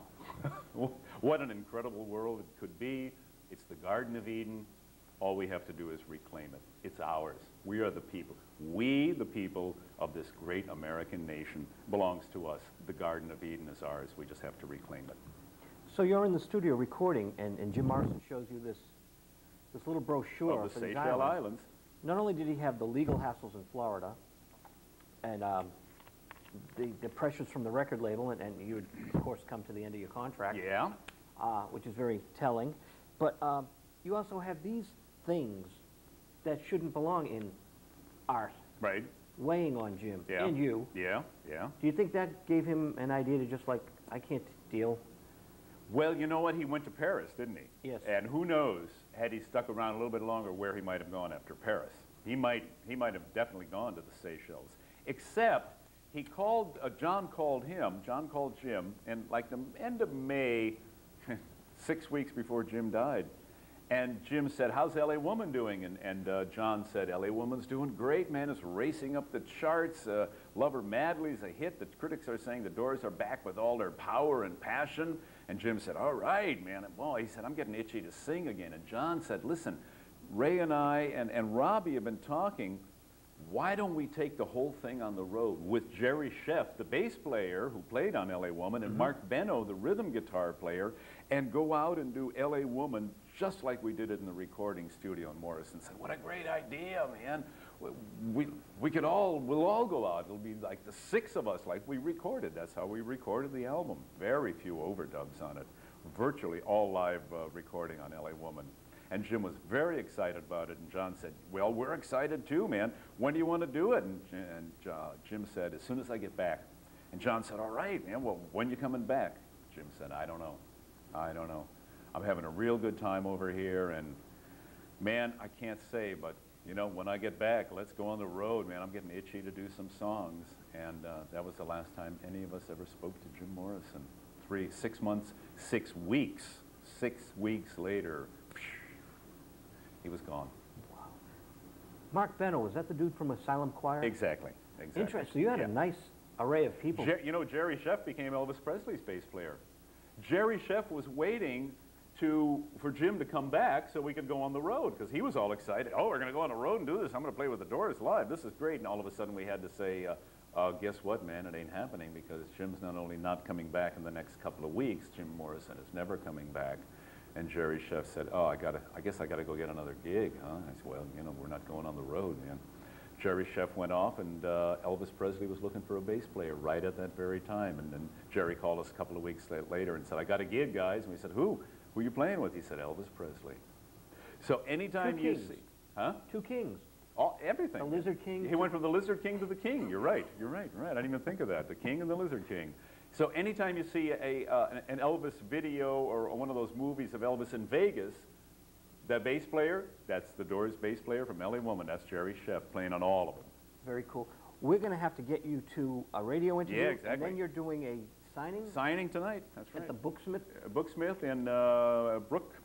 What an incredible world it could be. It's the Garden of Eden. All we have to do is reclaim it. It's ours. We are the people. We, the people of this great American nation, belongs to us. The Garden of Eden is ours. We just have to reclaim it. So you're in the studio recording, and Jim Morrison shows you this little brochure of for the these Seychelles Islands. Not only did he have the legal hassles in Florida, and the pressures from the record label, and you would, of course, come to the end of your contract. Yeah. Which is very telling. But you also have these things that shouldn't belong in art. Right. Weighing on Jim and you. Yeah, yeah. Do you think that gave him an idea to just like, I can't deal? Well, you know what? He went to Paris, didn't he? Yes. And who knows, had he stuck around a little bit longer, where he might have gone after Paris. He might have definitely gone to the Seychelles. Except he called, John called Jim, and like the end of May, 6 weeks before Jim died. And Jim said, how's LA Woman doing? And John said, LA Woman's doing great, man. It's racing up the charts. Love Her Madly is a hit. The critics are saying the Doors are back with all their power and passion. And Jim said, all right, man. And, well, he said, I'm getting itchy to sing again. And John said, listen, Ray and I and Robbie have been talking, why don't we take the whole thing on the road with Jerry Sheff, the bass player who played on L.A. Woman, and Mark Benno, the rhythm guitar player, and go out and do L.A. Woman just like we did it in the recording studio in Morrison. Said, what a great idea, man. We'll all go out. It'll be like the 6 of us like we recorded. That's how we recorded the album. Very few overdubs on it. Virtually all live recording on L.A. Woman. And Jim was very excited about it, and John said, well, we're excited too, man. When do you want to do it? And Jim said, as soon as I get back. And John said, all right, man, well, when you coming back? Jim said, I don't know. I don't know. I'm having a real good time over here, and man, I can't say, but you know, when I get back, let's go on the road, man. I'm getting itchy to do some songs. And that was the last time any of us ever spoke to Jim Morrison. 6 months, 6 weeks. 6 weeks later, he was gone. Wow. Mark Benno, was that the dude from Asylum Choir? Exactly. Interesting. So you had a nice array of people. You know, Jerry Sheff became Elvis Presley's bass player. Jerry Sheff was waiting for Jim to come back so we could go on the road, because he was all excited. Oh, we're going to go on the road and do this. I'm going to play with the Doors live. This is great. And all of a sudden we had to say, guess what, man? It ain't happening, because Jim's not only not coming back in the next couple of weeks, Jim Morrison is never coming back. And Jerry Sheff said, oh, I guess I got to go get another gig, huh? I said, well, you know, we're not going on the road, man. Jerry Sheff went off, and Elvis Presley was looking for a bass player right at that very time. And then Jerry called us a couple of weeks later and said, I got a gig, guys. And we said, who? Who are you playing with? He said, Elvis Presley. So anytime you see... Huh? 2 kings. Everything. The Lizard King. He went from the Lizard King to the King. You're right. You're right. I didn't even think of that. The King and the Lizard King. So anytime you see an Elvis video or one of those movies of Elvis in Vegas, that bass player, that's the Doors bass player from L.A. Woman. That's Jerry Sheff playing on all of them. Very cool. We're going to have to get you to a radio interview. Yeah, exactly. And then you're doing a signing? Signing tonight. That's right. At the Booksmith? Booksmith in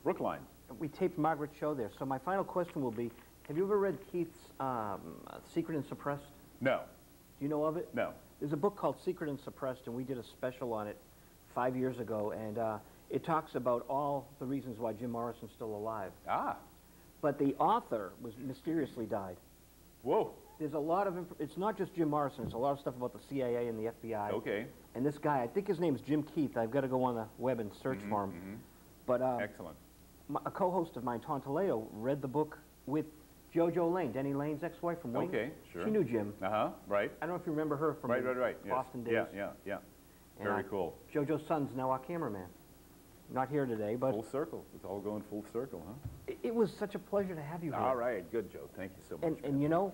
Brookline. We taped Margaret's show there. So my final question will be, have you ever read Keith's Secret and Suppressed? No. Do you know of it? No. There's a book called Secret and Suppressed, and we did a special on it 5 years ago, and it talks about all the reasons why Jim Morrison's still alive. Ah. But the author was mysteriously died. Whoa. There's a lot of, it's not just Jim Morrison, it's a lot of stuff about the CIA and the FBI. Okay. And this guy, I think his name's Jim Keith. I've got to go on the web and search for him. But excellent. A co-host of mine, Tontaleo, read the book with JoJo Lane, Denny Lane's ex-wife from Wing. Okay, sure. She knew Jim. Right. I don't know if you remember her from Right. Boston yes. days. Yeah. Very cool. JoJo's son's now our cameraman. Not here today, but... Full circle. It's all going full circle, huh? It was such a pleasure to have you here. All right. Good, Joe. Thank you so much. And you know,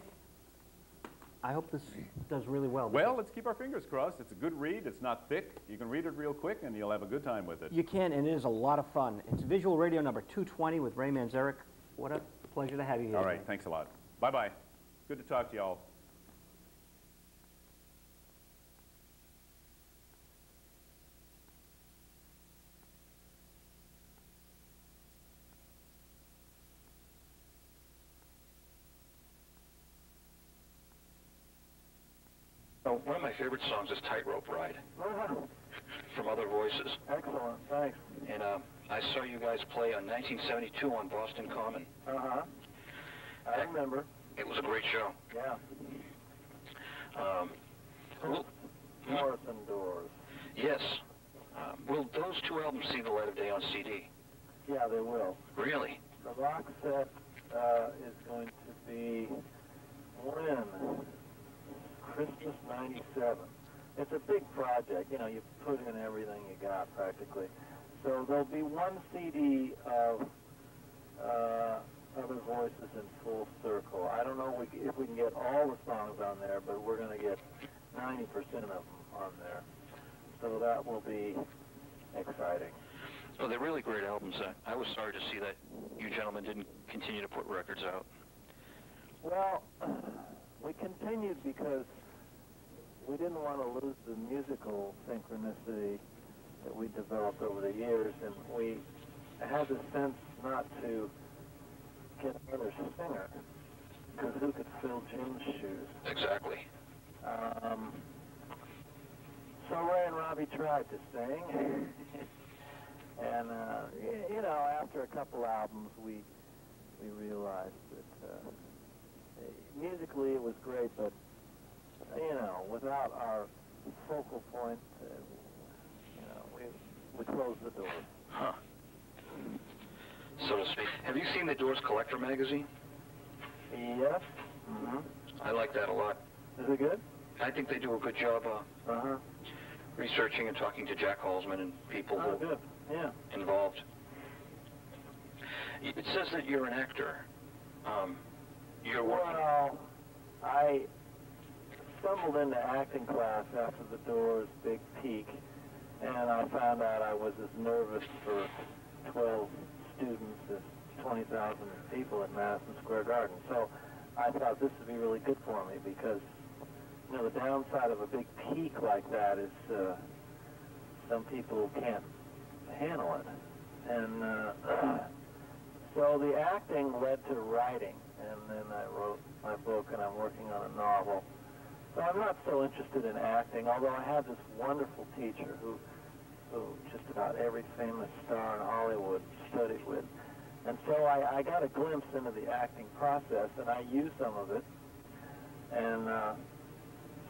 I hope this does really well. Well, let's keep our fingers crossed. It's a good read. It's not thick. You can read it real quick, and you'll have a good time with it. You can, and it is a lot of fun. It's Visual Radio number 220 with Ray Manzarek. What a pleasure to have you here. All right. Thanks a lot. Bye-bye. Good to talk to y'all. One of my favorite songs is Tightrope Ride from Other Voices. Excellent, thanks. And I saw you guys play on 1972 on Boston Common. I remember. It was a great show. Yeah. Morrison Doors. Yes. Will those 2 albums see the light of day on CD? Yeah, they will. Really? The box set is going to be when? Christmas '97. It's a big project. You know, you put in everything you got practically. So there'll be 1 CD of Other Voices in full circle. I don't know if we can get all the songs on there, but we're going to get 90% of them on there. So that will be exciting. Oh, they're really great albums. I was sorry to see that you gentlemen didn't continue to put records out. Well, we continued because we didn't want to lose the musical synchronicity that we developed over the years, and we had the sense not to get another singer, because who could fill Jim's shoes? Exactly. So Ray and Robbie tried to sing, and you know, after a couple albums, we we realized that musically it was great, but, you know, without our focal point, you know, we closed the door. Huh. So to speak. Have you seen the Doors Collector magazine? Yes. Mm-hmm. I like that a lot. Is it good? I think they do a good job Uh-huh. researching and talking to Jack Halsman and people Oh, good. Yeah. involved. It says that you're an actor. You're working... Well, I stumbled into acting class after the Doors' big peak, and I found out I was as nervous for 12 students as 20,000 people at Madison Square Garden. So I thought this would be really good for me because, you know, the downside of a big peak like that is some people can't handle it. And so the acting led to writing, and then I wrote my book, and I'm working on a novel. So I'm not so interested in acting, although I had this wonderful teacher who just about every famous star in Hollywood studied with. And so I got a glimpse into the acting process, and I used some of it. And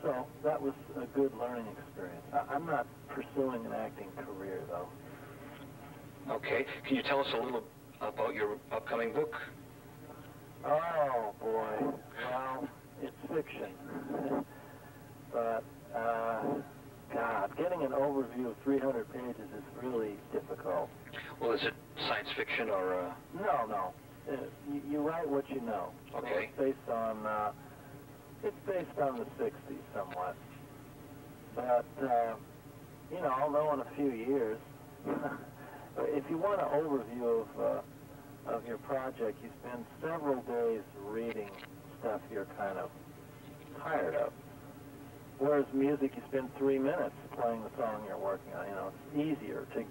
so that was a good learning experience. I'm not pursuing an acting career, though. Okay. Can you tell us a little about your upcoming book? Oh, boy. Well, it's fiction. But, God, getting an overview of 300 pages is really difficult. Well, is it science fiction or... No. You write what you know. Okay. So it's based on the 60s somewhat. But, you know, I'll know in a few years. If you want an overview of your project, you spend several days reading stuff you're kind of tired of. Whereas music, you spend 3 minutes playing the song you're working on. You know, it's easier to...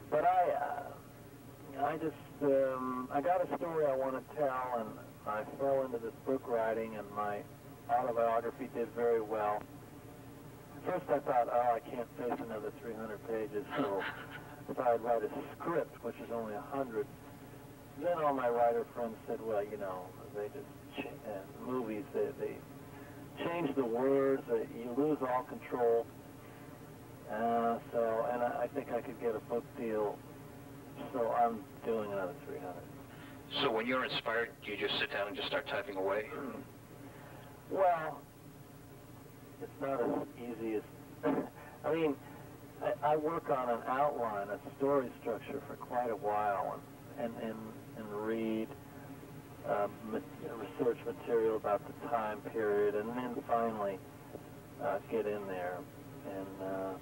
But I just, I got a story I want to tell, and I fell into this book writing, and my autobiography did very well. First I thought, oh, I can't face another 300 pages, so if I'd write a script, which is only 100, then all my writer friends said, well, you know, they just, movies, they change the words, you lose all control. And I think I could get a book deal, so I'm doing another 300. So when you're inspired, do you just sit down and just start typing away? Well, it's not as easy as... I mean, I work on an outline, a story structure for quite a while, and read research material about the time period, and then finally get in there. And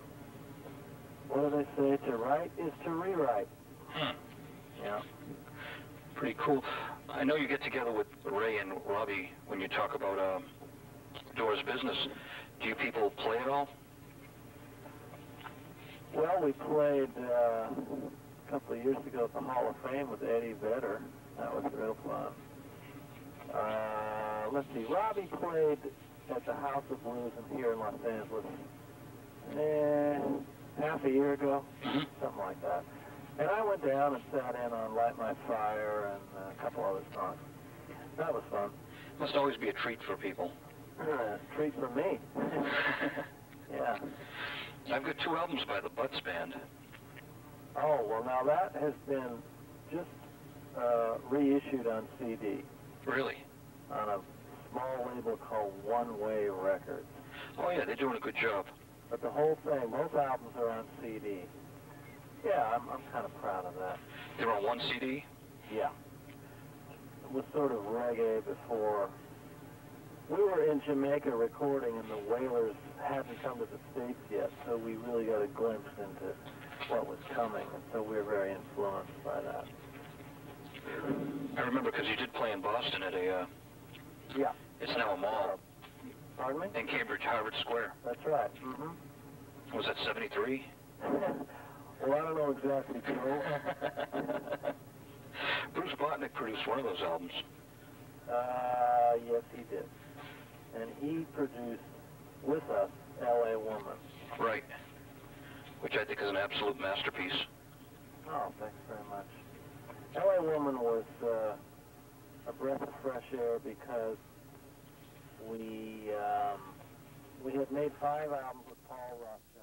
what do they say? To write is to rewrite. Yeah. Pretty cool. I know you get together with Ray and Robbie when you talk about Doors business. Do you people play at all? Well, we played a couple of years ago at the Hall of Fame with Eddie Vedder. That was real fun. Let's see, Robbie played at the House of Blues here in Los Angeles half a year ago, something like that. And I went down and sat in on Light My Fire and a couple other songs. That was fun. Must always be a treat for people. Treat for me. Yeah. I've got 2 albums by the Butts Band. Oh, well, now that has been just reissued on CD. Really? On a small label called One Way Records. Oh, yeah, they're doing a good job. But the whole thing, both albums are on CD. Yeah, I'm kind of proud of that. They're on one CD? Yeah. It was sort of reggae before. We were in Jamaica recording, and the Wailers hadn't come to the States yet, so we really got a glimpse into what was coming, and so we were very influenced by that. I remember because you did play in Boston at a... Yeah. It's now a mall. Pardon me? In Cambridge, Harvard Square. That's right. Mm-hmm. Was that 73? Well, I don't know exactly, Joe. Bruce Botnick produced one of those albums. Yes, he did. And he produced with us L.A. Woman. Right. Which I think is an absolute masterpiece. Oh, thanks very much. L.A. Woman was a breath of fresh air because we had made 5 albums with Paul Rusk.